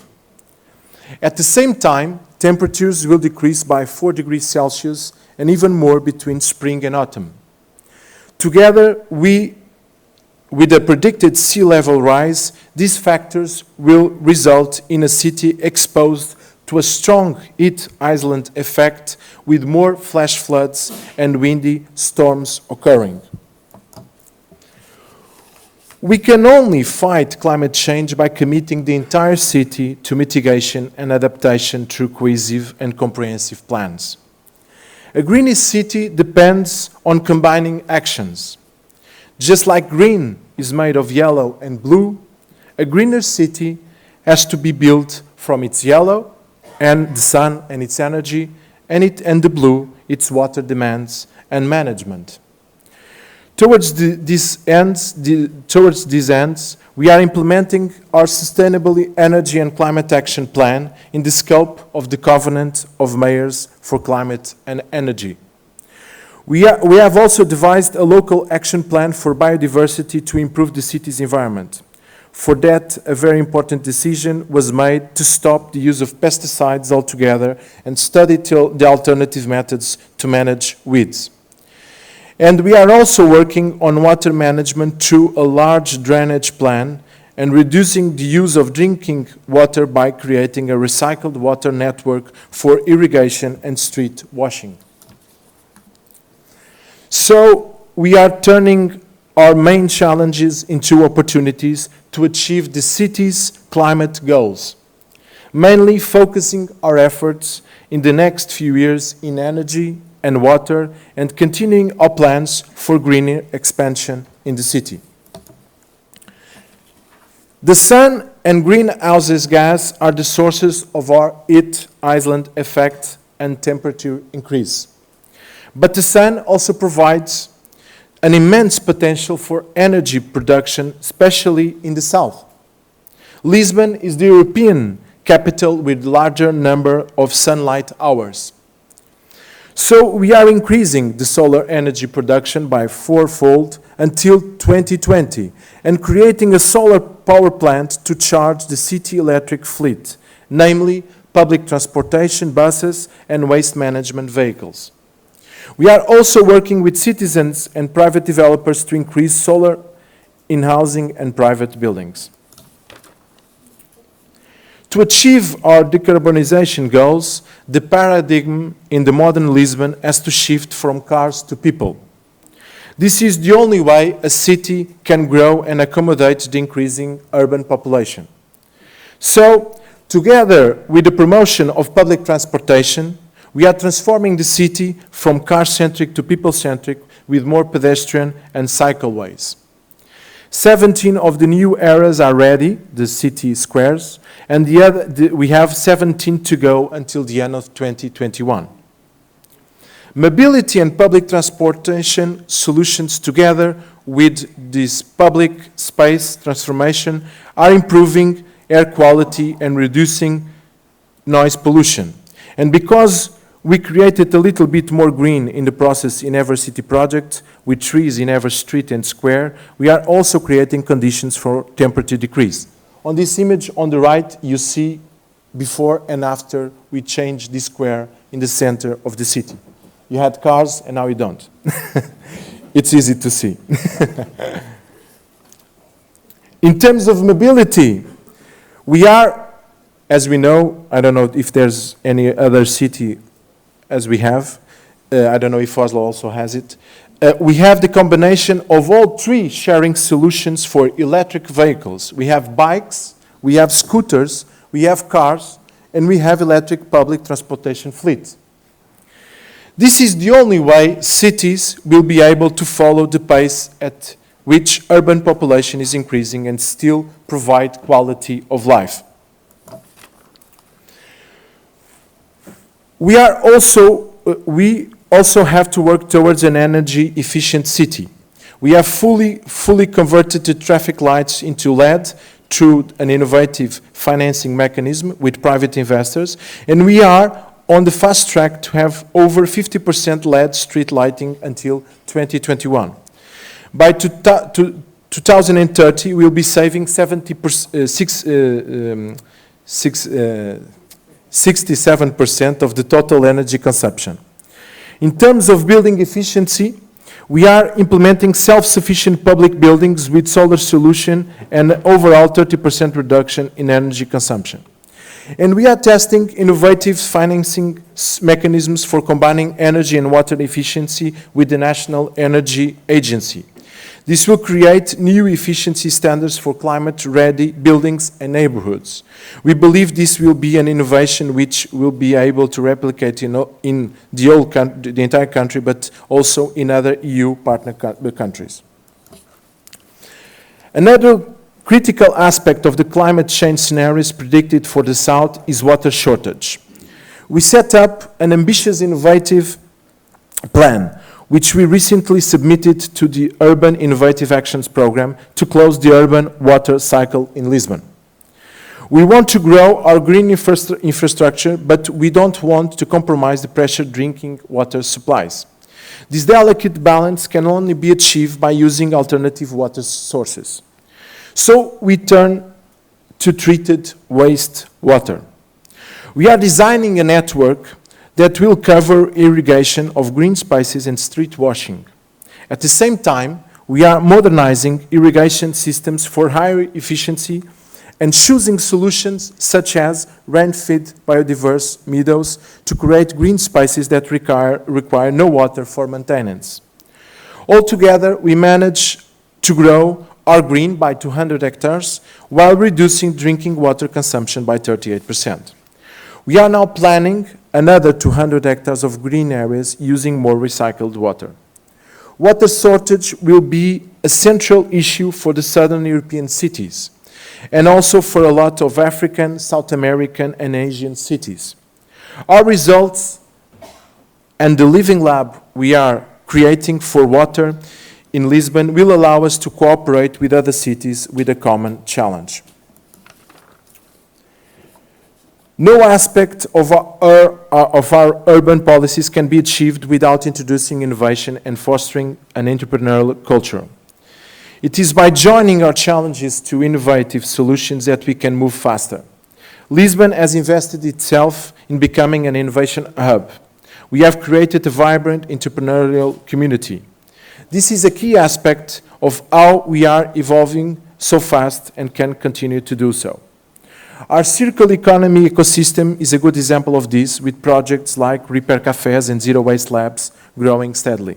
At the same time, temperatures will decrease by 4 degrees Celsius and even more between spring and autumn. Together, with a predicted sea level rise, these factors will result in a city exposed to a strong heat island effect with more flash floods and windy storms occurring. We can only fight climate change by committing the entire city to mitigation and adaptation through cohesive and comprehensive plans. A green city depends on combining actions. Just like green is made of yellow and blue, a greener city has to be built from its yellow and the sun and its energy, and the blue, its water demands and management. Towards these ends, we are implementing our Sustainable Energy and Climate Action Plan in the scope of the Covenant of Mayors for Climate and Energy. We have also devised a local action plan for biodiversity to improve the city's environment. For that, a very important decision was made to stop the use of pesticides altogether and study the alternative methods to manage weeds. And we are also working on water management through a large drainage plan and reducing the use of drinking water by creating a recycled water network for irrigation and street washing. So we are turning our main challenges into opportunities to achieve the city's climate goals, mainly focusing our efforts in the next few years in energy and water, and continuing our plans for greener expansion in the city. The sun and greenhouse gas are the sources of our heat island effect and temperature increase. But the sun also provides an immense potential for energy production, especially in the south. Lisbon is the European capital with larger number of sunlight hours. So we are increasing the solar energy production by 4-fold until 2020 and creating a solar power plant to charge the city electric fleet, namely public transportation, buses, and waste management vehicles. We are also working with citizens and private developers to increase solar in housing and private buildings. To achieve our decarbonization goals, the paradigm in the modern Lisbon has to shift from cars to people. This is the only way a city can grow and accommodate the increasing urban population. So, together with the promotion of public transportation, we are transforming the city from car-centric to people-centric with more pedestrian and cycleways. 17 of the new areas are ready, the city squares, and we have 17 to go until the end of 2021. Mobility and public transportation solutions together with this public space transformation are improving air quality and reducing noise pollution. And because we created a little bit more green in the process in every city project, with trees in every street and square, we are also creating conditions for temperature decrease. On this image on the right, you see before and after we changed this square in the center of the city. You had cars and now you don't. It's easy to see. In terms of mobility, we are, as we know, I don't know if there's any other city as we have, I don't know if Oslo also has it, we have the combination of all three sharing solutions for electric vehicles. We have bikes, we have scooters, we have cars, and we have electric public transportation fleets. This is the only way cities will be able to follow the pace at which urban population is increasing and still provide quality of life. We also have to work towards an energy efficient city. We have fully converted the traffic lights into LED through an innovative financing mechanism with private investors, and we are on the fast track to have over 50% LED street lighting until 2021. By 2030, we'll be saving 67% of the total energy consumption. In terms of building efficiency, we are implementing self-sufficient public buildings with solar solution and overall 30% reduction in energy consumption. And we are testing innovative financing mechanisms for combining energy and water efficiency with the National Energy Agency. This will create new efficiency standards for climate-ready buildings and neighborhoods. We believe this will be an innovation which will be able to replicate in the entire country, but also in other EU partner countries. Another critical aspect of the climate change scenarios predicted for the South is water shortage. We set up an ambitious, innovative plan, which we recently submitted to the Urban Innovative Actions Programme to close the urban water cycle in Lisbon. We want to grow our green infrastructure, but we don't want to compromise the pressured drinking water supplies. This delicate balance can only be achieved by using alternative water sources. So we turn to treated wastewater. We are designing a network that will cover irrigation of green spaces and street washing. At the same time, we are modernizing irrigation systems for higher efficiency and choosing solutions such as rain-fed biodiverse meadows to create green spaces that require no water for maintenance. Altogether, we manage to grow our green by 200 hectares while reducing drinking water consumption by 38%. We are now planning another 200 hectares of green areas using more recycled water. Water shortage will be a central issue for the Southern European cities, and also for a lot of African, South American, and Asian cities. Our results and the living lab we are creating for water in Lisbon will allow us to cooperate with other cities with a common challenge. No aspect of our urban policies can be achieved without introducing innovation and fostering an entrepreneurial culture. It is by joining our challenges to innovative solutions that we can move faster. Lisbon has invested itself in becoming an innovation hub. We have created a vibrant entrepreneurial community. This is a key aspect of how we are evolving so fast and can continue to do so. Our circular economy ecosystem is a good example of this, with projects like repair cafes and zero waste labs growing steadily.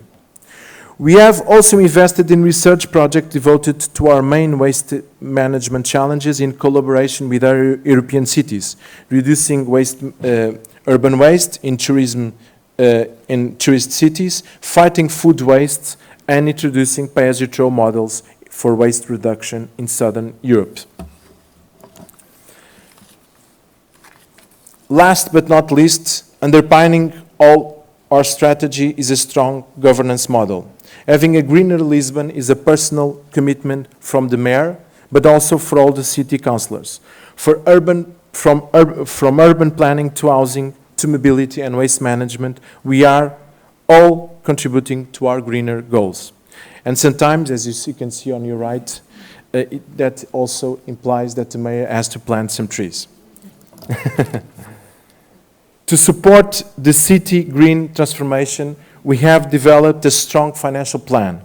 We have also invested in research projects devoted to our main waste management challenges in collaboration with other European cities, reducing urban waste in tourist cities, fighting food waste, and introducing pay-as-you-throw models for waste reduction in Southern Europe. Last but not least, underpinning all our strategy is a strong governance model. Having a greener Lisbon is a personal commitment from the mayor, but also for all the city councillors. From urban planning to housing, to mobility and waste management, we are all contributing to our greener goals. And sometimes, as you can see on your right, that also implies that the mayor has to plant some trees. To support the city green transformation, we have developed a strong financial plan,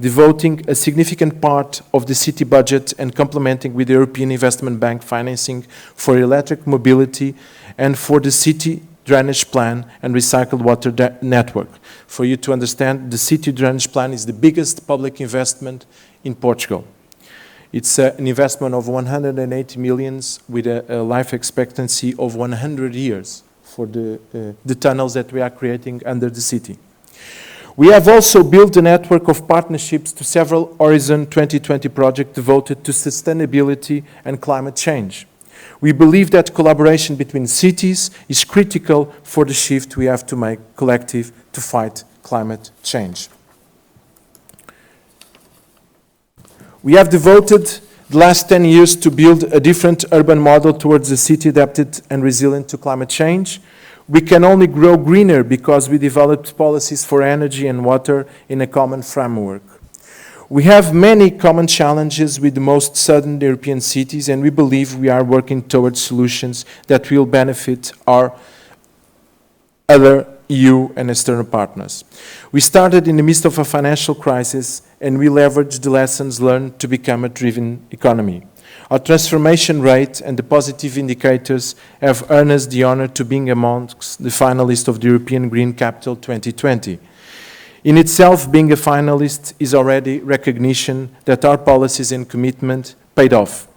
devoting a significant part of the city budget and complementing with the European Investment Bank financing for electric mobility and for the city drainage plan and recycled water network. For you to understand, the city drainage plan is the biggest public investment in Portugal. It's an investment of 180 million with a life expectancy of 100 years. For the tunnels that we are creating under the city. We have also built a network of partnerships to several Horizon 2020 projects devoted to sustainability and climate change. We believe that collaboration between cities is critical for the shift we have to make collective to fight climate change. We have devoted the last 10 years to build a different urban model towards a city adapted and resilient to climate change. We can only grow greener because we developed policies for energy and water in a common framework. We have many common challenges with the most southern European cities, and we believe we are working towards solutions that will benefit our other EU and external partners. We started in the midst of a financial crisis, and we leveraged the lessons learned to become a driven economy. Our transformation rate and the positive indicators have earned us the honor to being amongst the finalists of the European Green Capital 2020. In itself, being a finalist is already recognition that our policies and commitment paid off,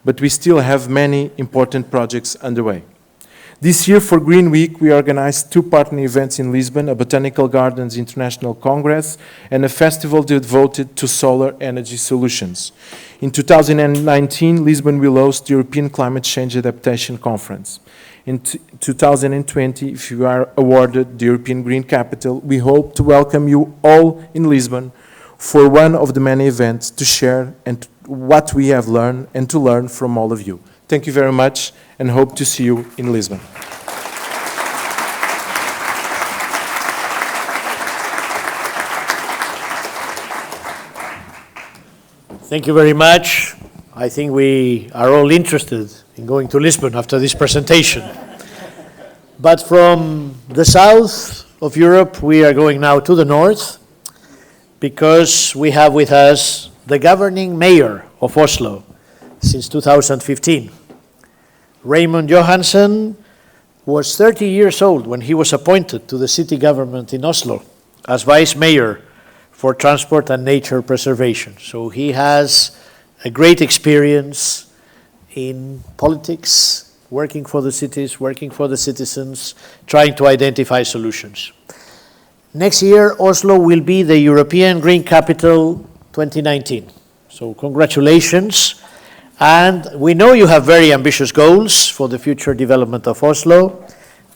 but we still have many important projects underway. This year for Green Week, we organized 2 partner events in Lisbon, a Botanical Gardens International Congress, and a festival devoted to solar energy solutions. In 2019, Lisbon will host the European Climate Change Adaptation Conference. In 2020, if you are awarded the European Green Capital, we hope to welcome you all in Lisbon for one of the many events to share and what we have learned and to learn from all of you. Thank you very much and hope to see you in Lisbon. Thank you very much. I think we are all interested in going to Lisbon after this presentation. But from the south of Europe, we are going now to the north because we have with us the governing mayor of Oslo since 2015. Raymond Johansen was 30 years old when he was appointed to the city government in Oslo as vice mayor for transport and nature preservation. So he has a great experience in politics, working for the cities, working for the citizens, trying to identify solutions. Next year, Oslo will be the European Green Capital 2019. So congratulations. And we know you have very ambitious goals for the future development of Oslo,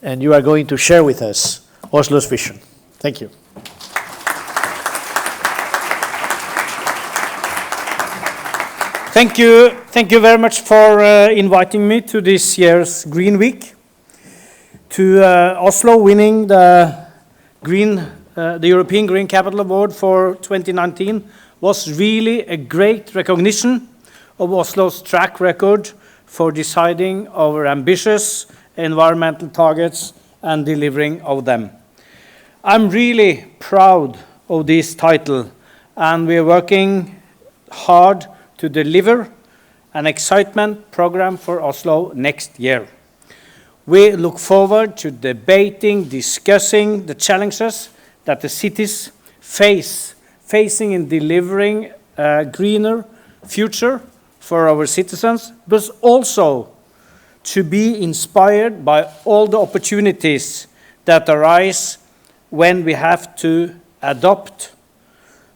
and you are going to share with us Oslo's vision. Thank you. Thank you very much for inviting me to this year's Green Week. To Oslo winning the European Green Capital Award for 2019 was really a great recognition of Oslo's track record for deciding our ambitious environmental targets and delivering of them. I'm really proud of this title, and we are working hard to deliver an excitement program for Oslo next year. We look forward to debating, discussing the challenges that the cities facing in delivering a greener future for our citizens, but also to be inspired by all the opportunities that arise when we have to adapt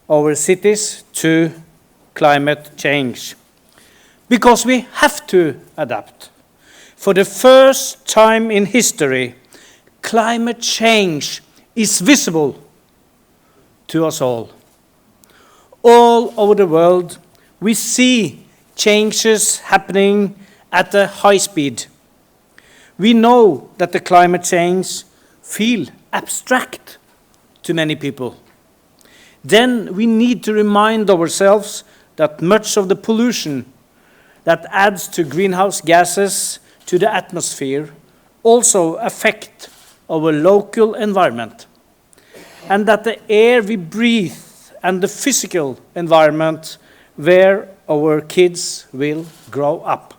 our cities to climate change. Because we have to adapt. For the first time in history, climate change is visible to us all. All over the world, we see changes happening at a high speed. We know that the climate change feels abstract to many people. Then we need to remind ourselves that much of the pollution that adds to greenhouse gases to the atmosphere also affect our local environment, and that the air we breathe and the physical environment where our kids will grow up.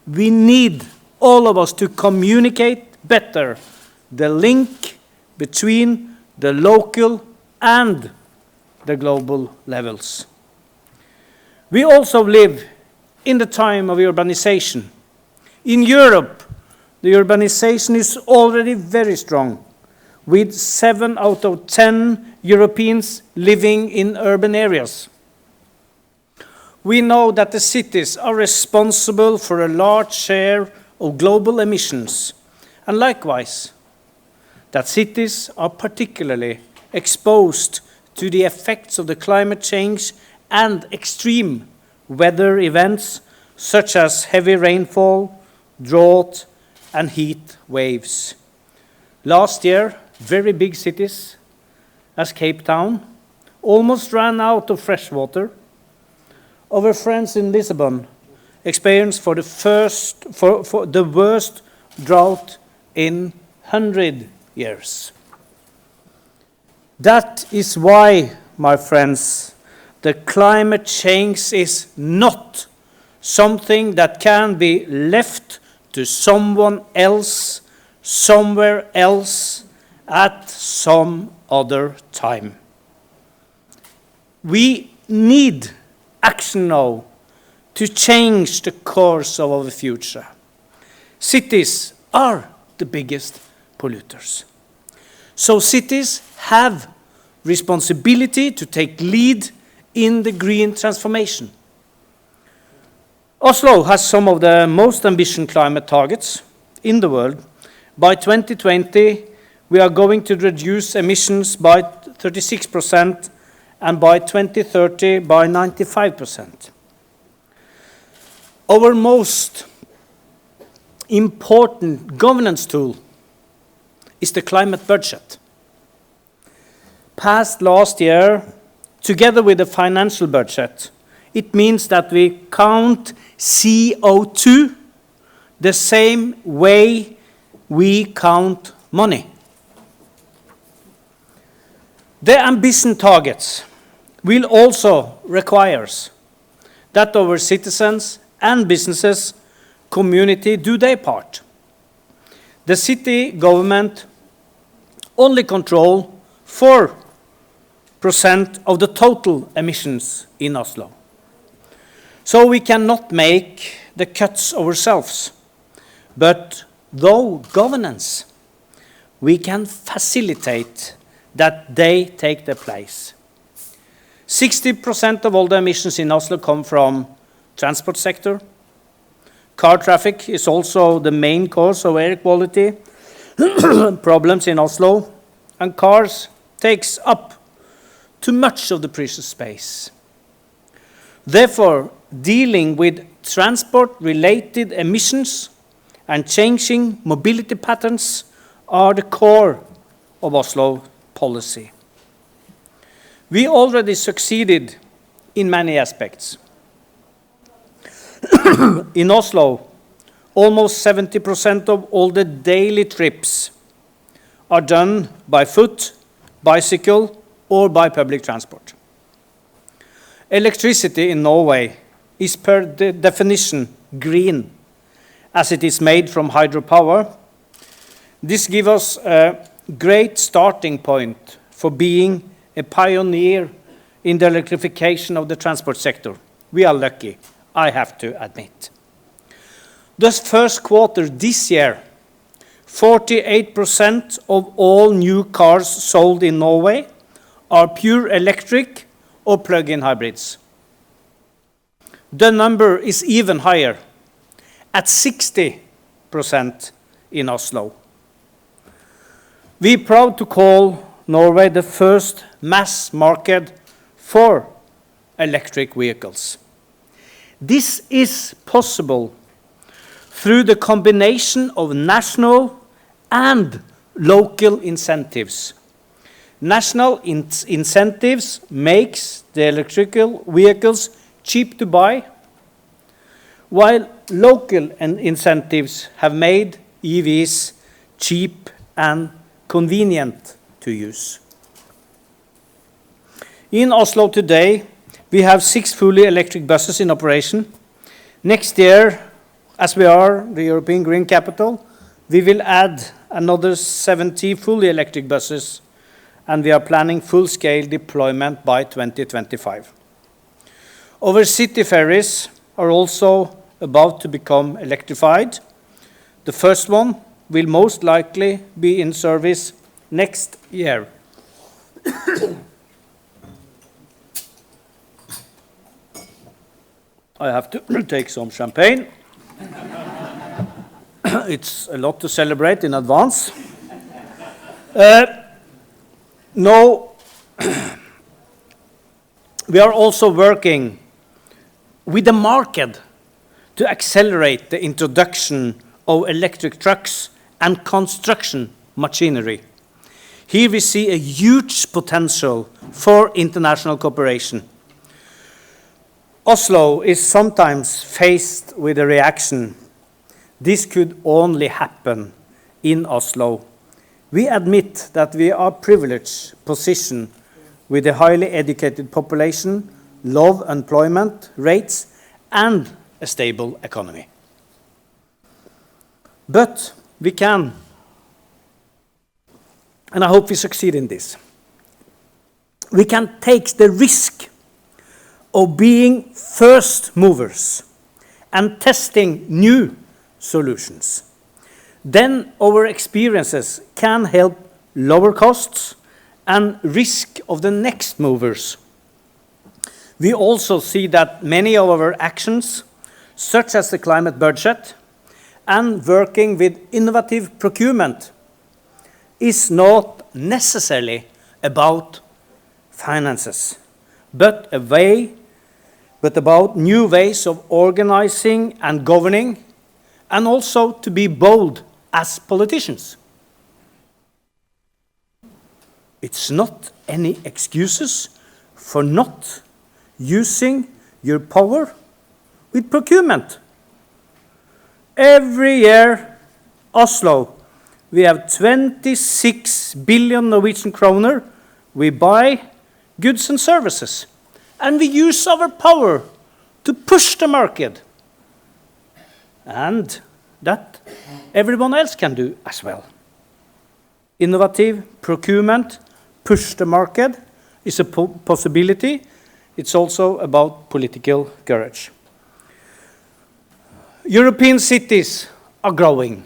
We need all of us to communicate better the link between the local and the global levels. We also live in the time of urbanization. In Europe, the urbanization is already very strong. with 7 out of 10 Europeans living in urban areas. We know that the cities are responsible for a large share of global emissions, and likewise, that cities are particularly exposed to the effects of the climate change and extreme weather events such as heavy rainfall, drought, and heat waves. Last year, very big cities as Cape Town almost ran out of fresh water. Our friends in Lisbon experienced for the worst drought in 100 years. That is why, my friends, the climate change is not something that can be left to someone else, somewhere else, at some other time. We need action now to change the course of our future. Cities are the biggest polluters. So cities have responsibility to take lead in the green transformation. Oslo has some of the most ambitious climate targets in the world. By 2020, we are going to reduce emissions by 36% and by 2030 by 95%. Our most important governance tool is the climate budget. Passed last year, together with the financial budget, it means that we count CO2 the same way we count money. The ambition targets will also require that our citizens and businesses community do their part. The city government only control 4% of the total emissions in Oslo. So we cannot make the cuts ourselves. But through governance, we can facilitate that they take their place. 60% of all the emissions in Oslo come from transport sector. Car traffic is also the main cause of air quality problems in Oslo, and cars takes up too much of the precious space. Therefore, dealing with transport-related emissions and changing mobility patterns are the core of Oslo policy. We already succeeded in many aspects. In Oslo, almost 70% of all the daily trips are done by foot, bicycle, or by public transport. Electricity in Norway is per definition green, as it is made from hydropower. This gives us a great starting point for being a pioneer in the electrification of the transport sector. We are lucky, I have to admit. The first quarter this year, 48% of all new cars sold in Norway are pure electric or plug-in hybrids. The number is even higher, at 60% in Oslo. We are proud to call Norway the first mass market for electric vehicles. This is possible through the combination of national and local incentives. National incentives makes the electrical vehicles cheap to buy, while local incentives have made EVs cheap and convenient to use. In Oslo today, we have 6 fully electric buses in operation. Next year, as we are the European Green Capital, we will add another 70 fully electric buses, and we are planning full-scale deployment by 2025. Our city ferries are also about to become electrified. The first one will most likely be in service next year. I have to take some champagne. It's a lot to celebrate in advance. No, we are also working with the market to accelerate the introduction of electric trucks and construction machinery. Here we see a huge potential for international cooperation. Oslo is sometimes faced with a reaction. This could only happen in Oslo. We admit that we are privileged position with a highly educated population, low employment rates, and a stable economy. But we can, and I hope we succeed in this, we can take the risk of being first movers and testing new solutions. Then our experiences can help lower costs and risk of the next movers. We also see that many of our actions, such as the climate budget and working with innovative procurement, is not necessarily about finances, but about new ways of organizing and governing, and also to be bold as politicians. It's not any excuses for not using your power with procurement. Every year, Oslo, we have 26 billion Norwegian kroner. We buy goods and services, and we use our power to push the market. And that everyone else can do as well. Innovative procurement, push the market, is a possibility. It's also about political courage. European cities are growing.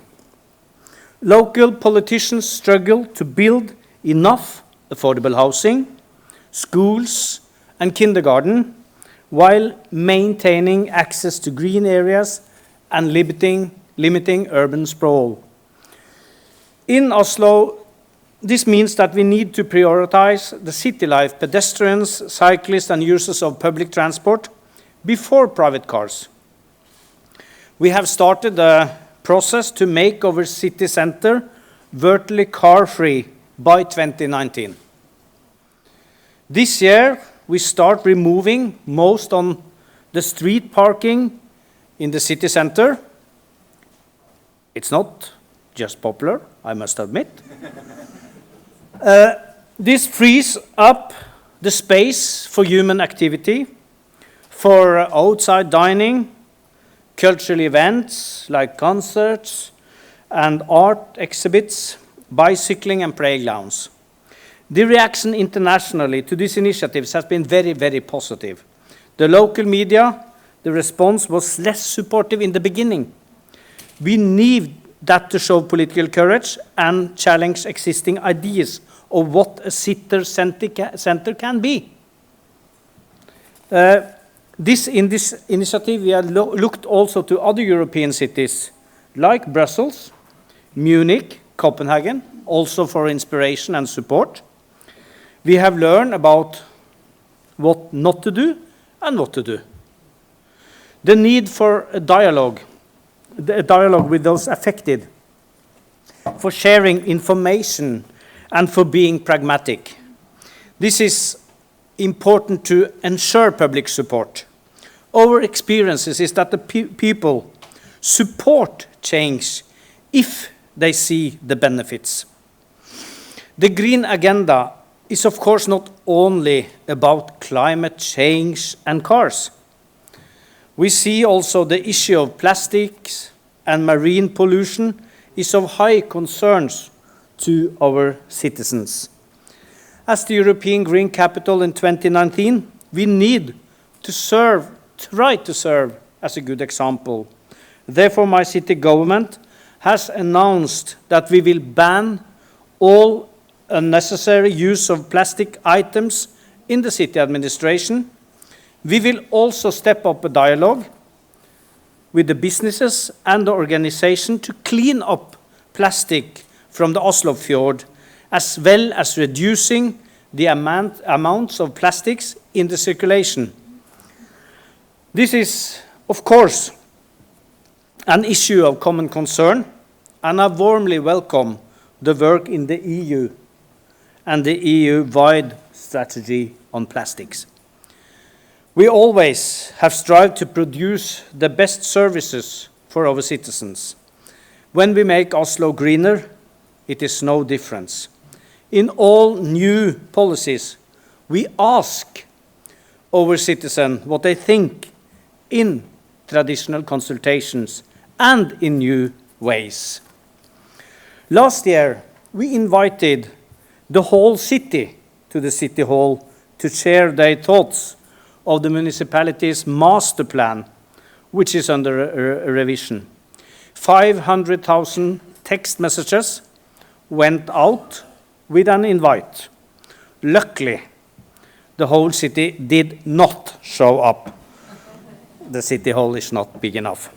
Local politicians struggle to build enough affordable housing, schools, and kindergarten, while maintaining access to green areas and limiting urban sprawl. In Oslo, this means that we need to prioritize the city life, pedestrians, cyclists, and users of public transport before private cars. We have started a process to make our city center virtually car-free by 2019. This year, we start removing most on the street parking in the city center. It's not just popular, I must admit. This frees up the space for human activity, for outside dining, cultural events like concerts and art exhibits, bicycling and playgrounds. The reaction internationally to these initiatives has been very, very positive. The local media, the response was less supportive in the beginning. We need that to show political courage and challenge existing ideas of what a center can be. In this initiative, we have looked also to other European cities like Brussels, Munich, Copenhagen, also for inspiration and support. We have learned about what not to do and what to do. The need for a dialogue with those affected, for sharing information, and for being pragmatic. This is important to ensure public support. Our experiences is that the people support change if they see the benefits. The green agenda is of course not only about climate change and cars. We see also the issue of plastics and marine pollution is of high concerns to our citizens. As the European Green Capital in 2019, we need to try to serve as a good example. Therefore, my city government has announced that we will ban all unnecessary use of plastic items in the city administration. We will also step up a dialogue with the businesses and the organization to clean up plastic from the Oslo fjord, as well as reducing the amounts of plastics in the circulation. This is, of course, an issue of common concern, and I warmly welcome the work in the EU and the EU-wide strategy on plastics. We always have strived to produce the best services for our citizens. When we make Oslo greener, it is no difference. In all new policies, we ask our citizens what they think in traditional consultations and in new ways. Last year, we invited the whole city to the City Hall to share their thoughts of the municipality's master plan, which is under a revision. 500,000 text messages went out with an invite. Luckily, the whole city did not show up. The City Hall is not big enough.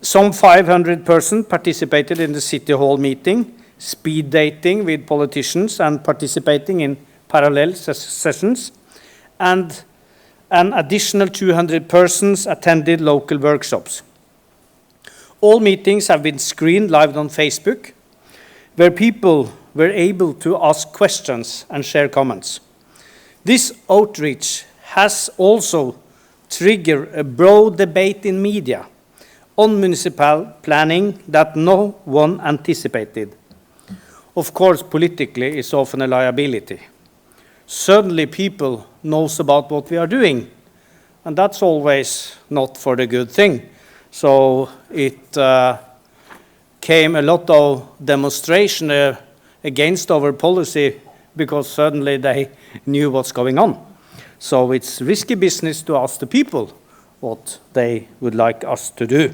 Some 500 persons participated in the City Hall meeting, speed dating with politicians and participating in parallel sessions, and an additional 200 persons attended local workshops. All meetings have been screened live on Facebook, where people were able to ask questions and share comments. This outreach has also triggered a broad debate in media on municipal planning that no one anticipated. Of course, politically, it's often a liability. Certainly, people knows about what we are doing, and that's always not for the good thing. So it came a lot of demonstration against our policy because suddenly they knew what's going on. So it's risky business to ask the people what they would like us to do.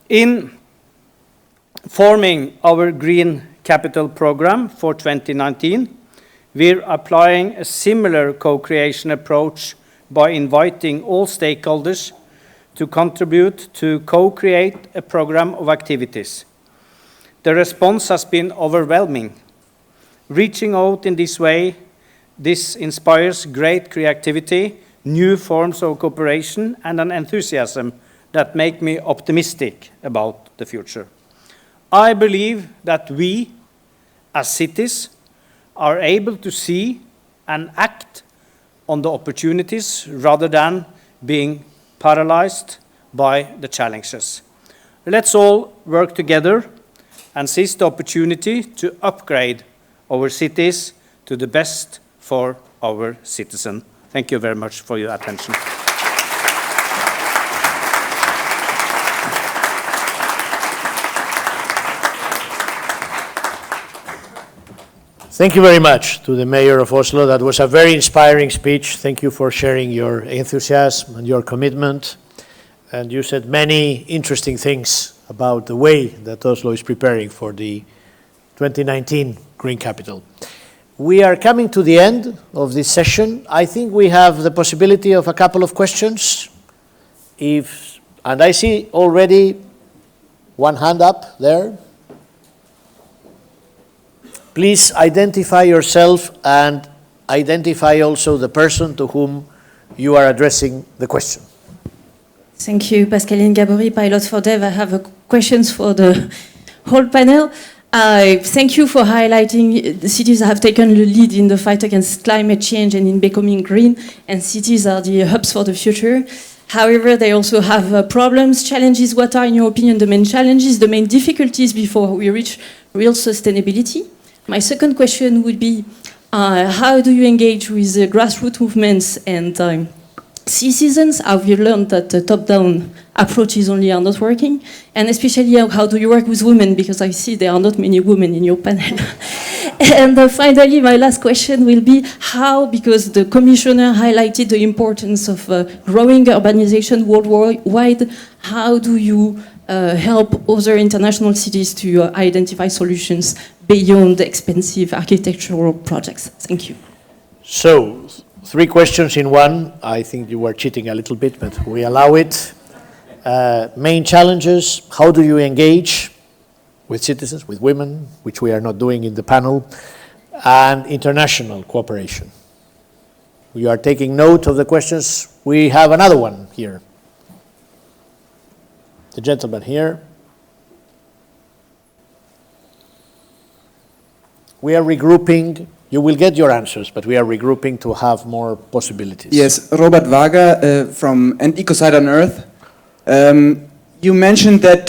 In forming our Green Capital Program for 2019, we're applying a similar co-creation approach by inviting all stakeholders to contribute to co-create a program of activities. The response has been overwhelming. Reaching out in this way, this inspires great creativity, new forms of cooperation, and an enthusiasm that make me optimistic about the future. I believe that we, as cities, are able to see and act on the opportunities rather than being paralyzed by the challenges. Let's all work together and seize the opportunity to upgrade our cities to the best for our citizens. Thank you very much for your attention. Thank you very much to the Mayor of Oslo. That was a very inspiring speech. Thank you for sharing your enthusiasm and your commitment. And you said many interesting things about the way that Oslo is preparing for the 2019 Green Capital. We are coming to the end of this session. I think we have the possibility of a couple of questions. And I see already one hand up there. Please identify yourself and identify also the person to whom you are addressing the question. Thank you, Pascaline Gabory, Pilot for Dev. I have questions for the whole panel. Thank you for highlighting the cities that have taken the lead in the fight against climate change and in becoming green, and cities are the hubs for the future. However, they also have problems, challenges. What are, in your opinion, the main challenges, the main difficulties before we reach real sustainability? My second question would be, how do you engage with the grassroots movements and citizens? Have you learned that the top-down approaches only are not working? And especially, how do you work with women? Because I see there are not many women in your panel. And finally, my last question will be how, because the Commissioner highlighted the importance of growing urbanization worldwide, how do you help other international cities to identify solutions beyond expensive architectural projects? Thank you. So, 3 questions in one. I think you were cheating a little bit, but we allow it. Main challenges, how do you engage with citizens, with women, which we are not doing in the panel, and international cooperation? You are taking note of the questions. We have another one here. The gentleman here. We are regrouping. You will get your answers, but we are regrouping to have more possibilities. Yes, Robert Wager from And Ecocide on Earth. You mentioned that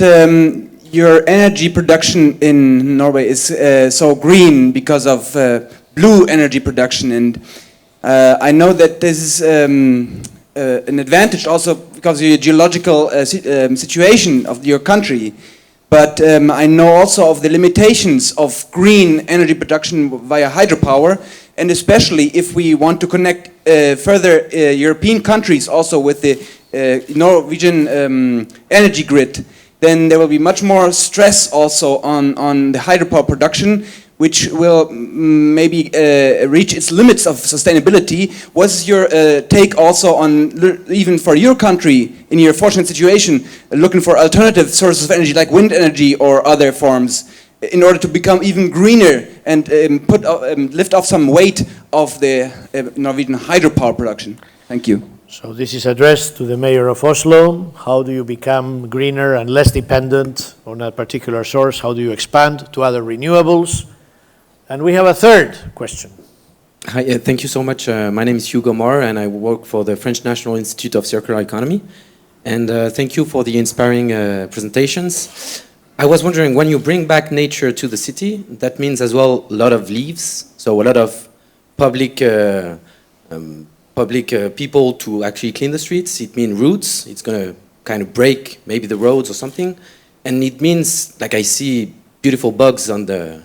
your energy production in Norway is so green because of blue energy production, and I know that this is an advantage also because of the geological situation of your country. But I know also of the limitations of green energy production via hydropower, and especially if we want to connect further European countries also with the Norwegian energy grid, then there will be much more stress also on the hydropower production, which will maybe reach its limits of sustainability. What's your take also on, even for your country, in your fortunate situation, looking for alternative sources of energy like wind energy or other forms in order to become even greener and lift off some weight of the Norwegian hydropower production? Thank you. So this is addressed to the mayor of Oslo. How do you become greener and less dependent on a particular source? How do you expand to other renewables? And we have a third question. Hi, thank you so much. My name is Hugo Moore, and I work for the French National Institute of Circular Economy. And thank you for the inspiring presentations. I was wondering, when you bring back nature to the city, that means as well a lot of leaves, so a lot of public people to actually clean the streets. It means roots. It's going to kind of break maybe the roads or something. And it means, like I see beautiful bugs on the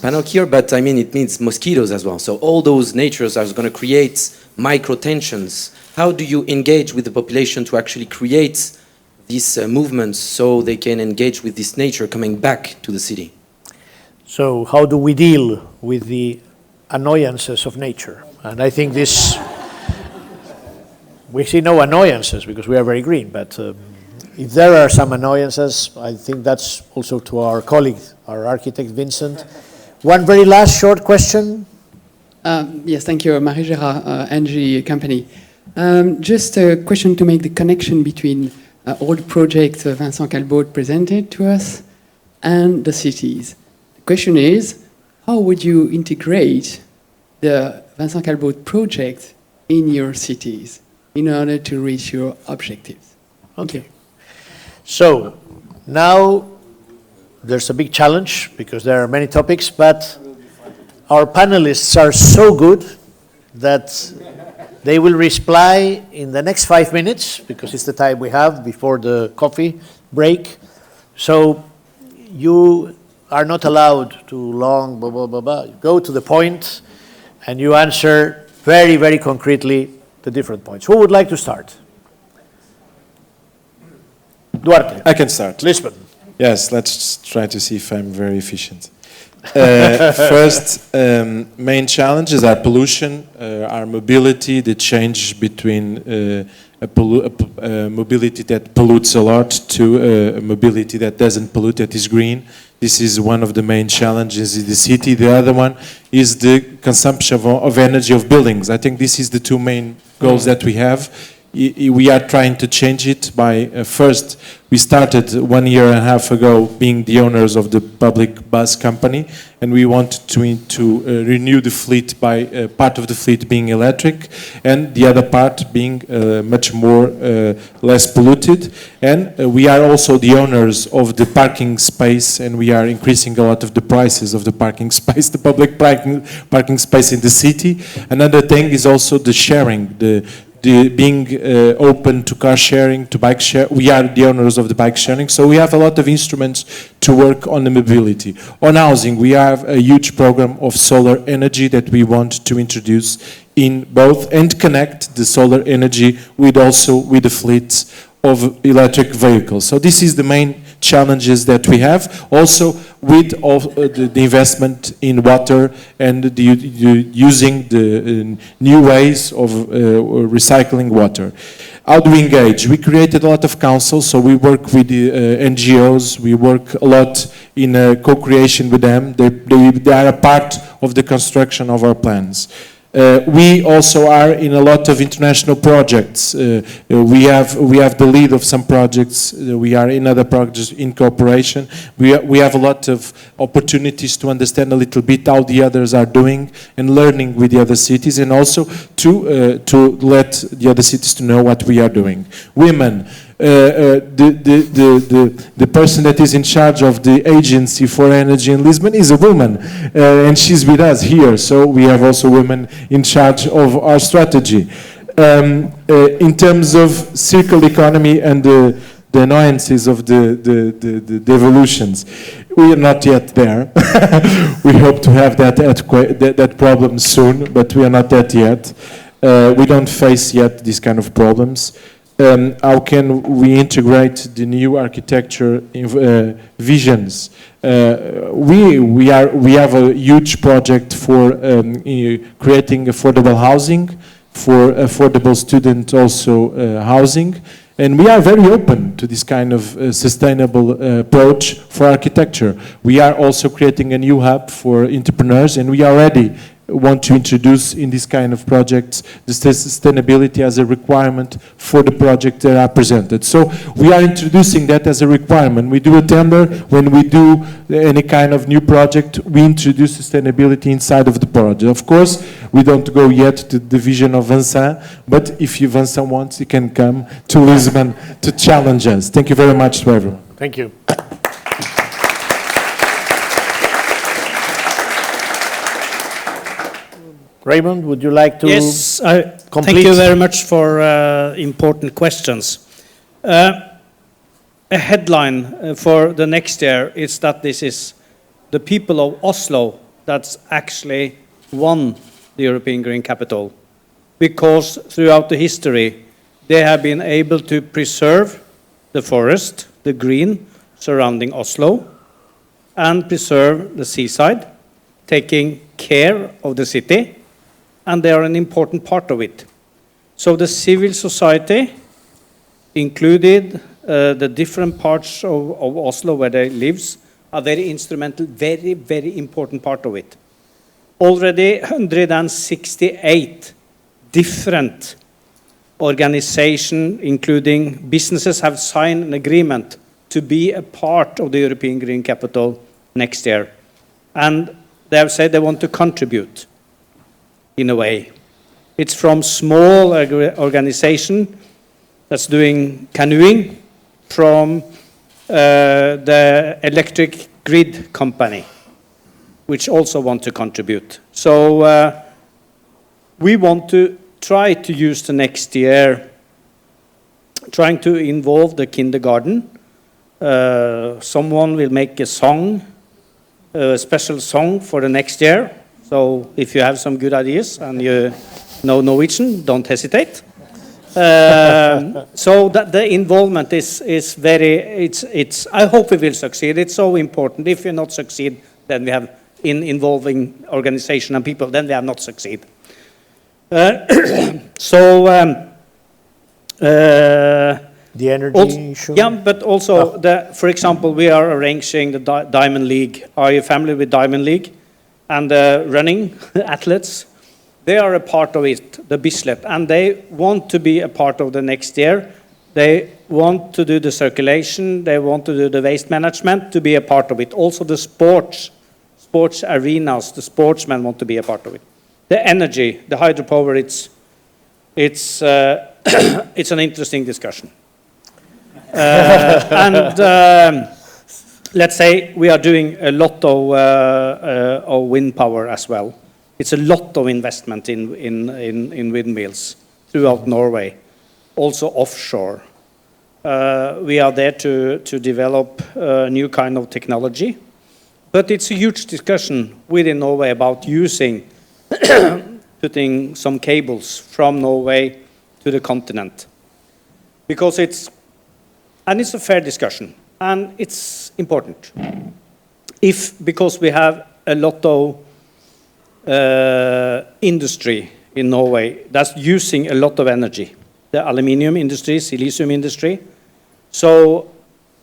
panel here, but I mean it means mosquitoes as well. So all those natures are going to create micro tensions. How do you engage with the population to actually create these movements so they can engage with this nature coming back to the city? So how do we deal with the annoyances of nature? And I think this, we see no annoyances because we are very green, but if there are some annoyances, I think that's also to our colleague, our architect Vincent. One very last short question. Yes, thank you, Marie Gérard, Engie company. Just a question to make the connection between all the projects Vincent Calbaut presented to us and the cities. The question is, how would you integrate the Vincent Calbaut project in your cities in order to reach your objectives? Okay. So now there's a big challenge because there are many topics, but our panelists are so good that they will reply in the next 5 minutes because it's the time we have before the coffee break. So you are not allowed to long blah, blah, blah, blah. You go to the point and you answer very, very concretely the different points. Who would like to start? Duarte. I can start. Lisbon. Yes, let's try to see if I'm very efficient. First, main challenges are pollution, our mobility, the change between a mobility that pollutes a lot to a mobility that doesn't pollute, that is green. This is one of the main challenges in the city. The other one is the consumption of energy of buildings. I think this is the two main goals that we have. We are trying to change it by, first, we started 1.5 years ago being the owners of the public bus company, and we want to renew the fleet by part of the fleet being electric, and the other part being much more less polluted. And we are also the owners of the parking space, and we are increasing a lot of the prices of the parking space, the public parking space in the city. Another thing is also the sharing, the being open to car sharing, to bike share. We are the owners of the bike sharing, so we have a lot of instruments to work on the mobility. On housing, we have a huge program of solar energy that we want to introduce in both and connect the solar energy with also with the fleets of electric vehicles. So this is the main challenges that we have, also with all, the investment in water and the using the new ways of recycling water. How do we engage? We created a lot of councils, so we work with the NGOs, we work a lot in co-creation with them. They are a part of the construction of our plans. We also are in a lot of international projects. We have the lead of some projects. We are in other projects in cooperation. We have a lot of opportunities to understand a little bit how the others are doing and learning with the other cities, and also to let the other cities to know what we are doing. Women. The person that is in charge of the Agency for Energy in Lisbon is a woman, and she's with us here, so we have also women in charge of our strategy. In terms of circular economy and the annoyances of the evolutions, we are not yet there. We hope to have that problem soon, but we are not that yet. We don't face yet these kind of problems. How can we integrate the new architecture visions? We have a huge project for creating affordable housing, for affordable student also housing, and we are very open to this kind of sustainable approach for architecture. We are also creating a new hub for entrepreneurs, and we already want to introduce in this kind of projects the sustainability as a requirement for the project that are presented. So we are introducing that as a requirement. We do a tender, when we do any kind of new project, we introduce sustainability inside of the project. Of course, we don't go yet to the vision of Vincent, but if Vincent wants, he can come to Lisbon to challenge us. Thank you very much to everyone. Thank you. Raymond, would you like to complete? Thank you very much for important questions. A headline for the next year is that this is the people of Oslo that's actually won the European Green Capital, because throughout the history they have been able to preserve the forest, the green surrounding Oslo, and preserve the seaside, taking care of the city, and they are an important part of it. So the civil society, included the different parts of Oslo where they live, are very instrumental, very, very important part of it. Already 168 different organizations, including businesses, have signed an agreement to be a part of the European Green Capital next year. And they have said they want to contribute in a way. It's from small organization that's doing canoeing, from the electric grid company, which also want to contribute. So we want to try to use the next year trying to involve the kindergarten. Someone will make a song, a special song for the next year. So if you have some good ideas and you know Norwegian, don't hesitate. So that the involvement is very, I hope we will succeed. It's so important. If we not succeed, then we have in involving organization and people, then we have not succeed. The energy issue? Yeah, but also, for example, we are arranging the Diamond League. Are you familiar with Diamond League? And the running athletes, they are a part of it, the Bislett, and they want to be a part of the next year. They want to do the circulation, they want to do the waste management, to be a part of it. Also the sports arenas, the sportsmen want to be a part of it. The energy, the hydropower, it's an interesting discussion. Let's say we are doing a lot of wind power as well. It's a lot of investment in windmills throughout Norway, also offshore. We are there to develop a new kind of technology, but it's a huge discussion within Norway about using, putting some cables from Norway to the continent, because it's And it's a fair discussion, and it's important. Because we have a lot of industry in Norway that's using a lot of energy, the aluminium industry, silicium industry,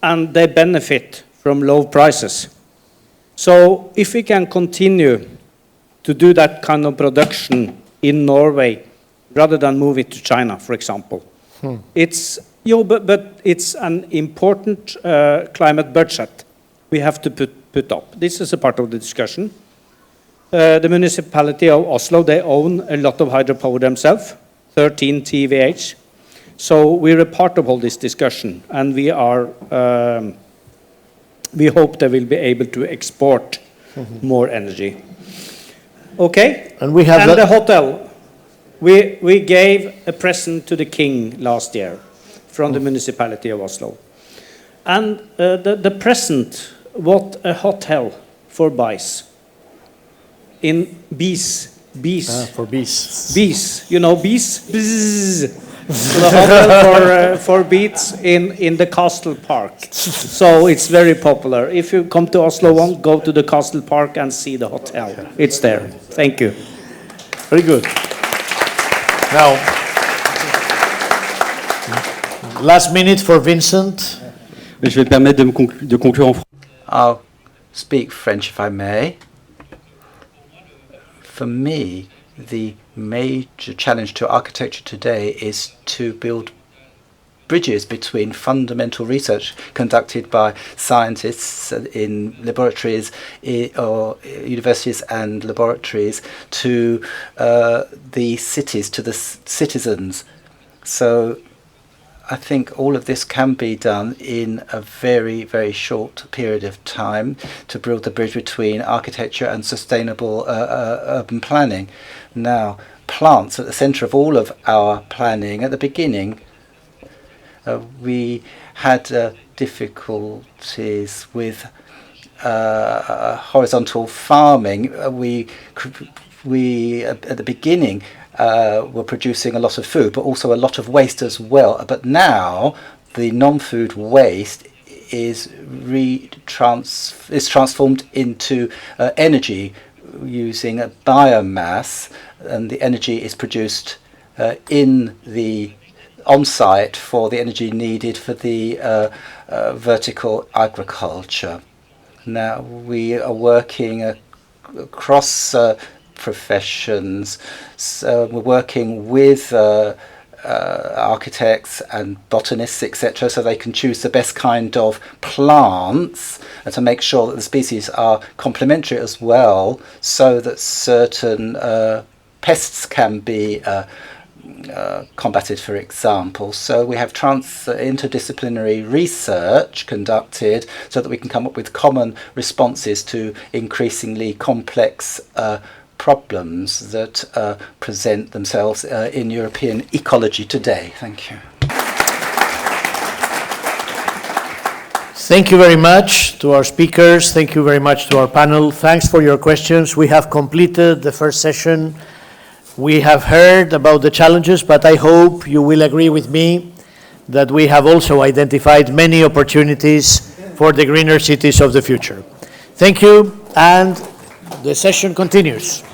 and they benefit from low prices. So if we can continue to do that kind of production in Norway, rather than move it to China, for example, it's an important climate budget we have to put up. This is a part of the discussion. The municipality of Oslo, they own a lot of hydropower themselves, 13 TWh. So we're a part of all this discussion, and we hope they will be able to export more energy. Okay, and the hotel. We gave a present to the king last year from the municipality of Oslo. And the present, what a hotel for bees. In bees. For bees. Bees, you know, bees? Bzzz. The hotel for bees in the Castle Park. So it's very popular. If you come to Oslo, go to the Castle Park and see the hotel. It's there. Thank you. Very good. Now, last minute for Vincent. Je vais me permettre de conclure en français. I'll speak French if I may. For me, the major challenge to architecture today is to build bridges between fundamental research conducted by scientists in laboratories or universities and laboratories to the cities, to the citizens. So I think all of this can be done in a very, very short period of time to build the bridge between architecture and sustainable urban planning. Now, plants at the centre of all of our planning. At the beginning, we had difficulties with horizontal farming. We at the beginning were producing a lot of food, but also a lot of waste as well. But now the non-food waste is transformed into energy using a biomass, and the energy is produced in the on-site for the energy needed for the vertical agriculture. Now we are working across professions. So we're working with architects and botanists, etc., so they can choose the best kind of plants and to make sure that the species are complementary as well, so that certain pests can be combated, for example. So we have interdisciplinary research conducted so that we can come up with common responses to increasingly complex problems that present themselves in European ecology today. Thank you. Thank you very much to our speakers. Thank you very much to our panel. Thanks for your questions. We have completed the first session. We have heard about the challenges, but I hope you will agree with me that we have also identified many opportunities for the greener cities of the future. Thank you, and the session continues.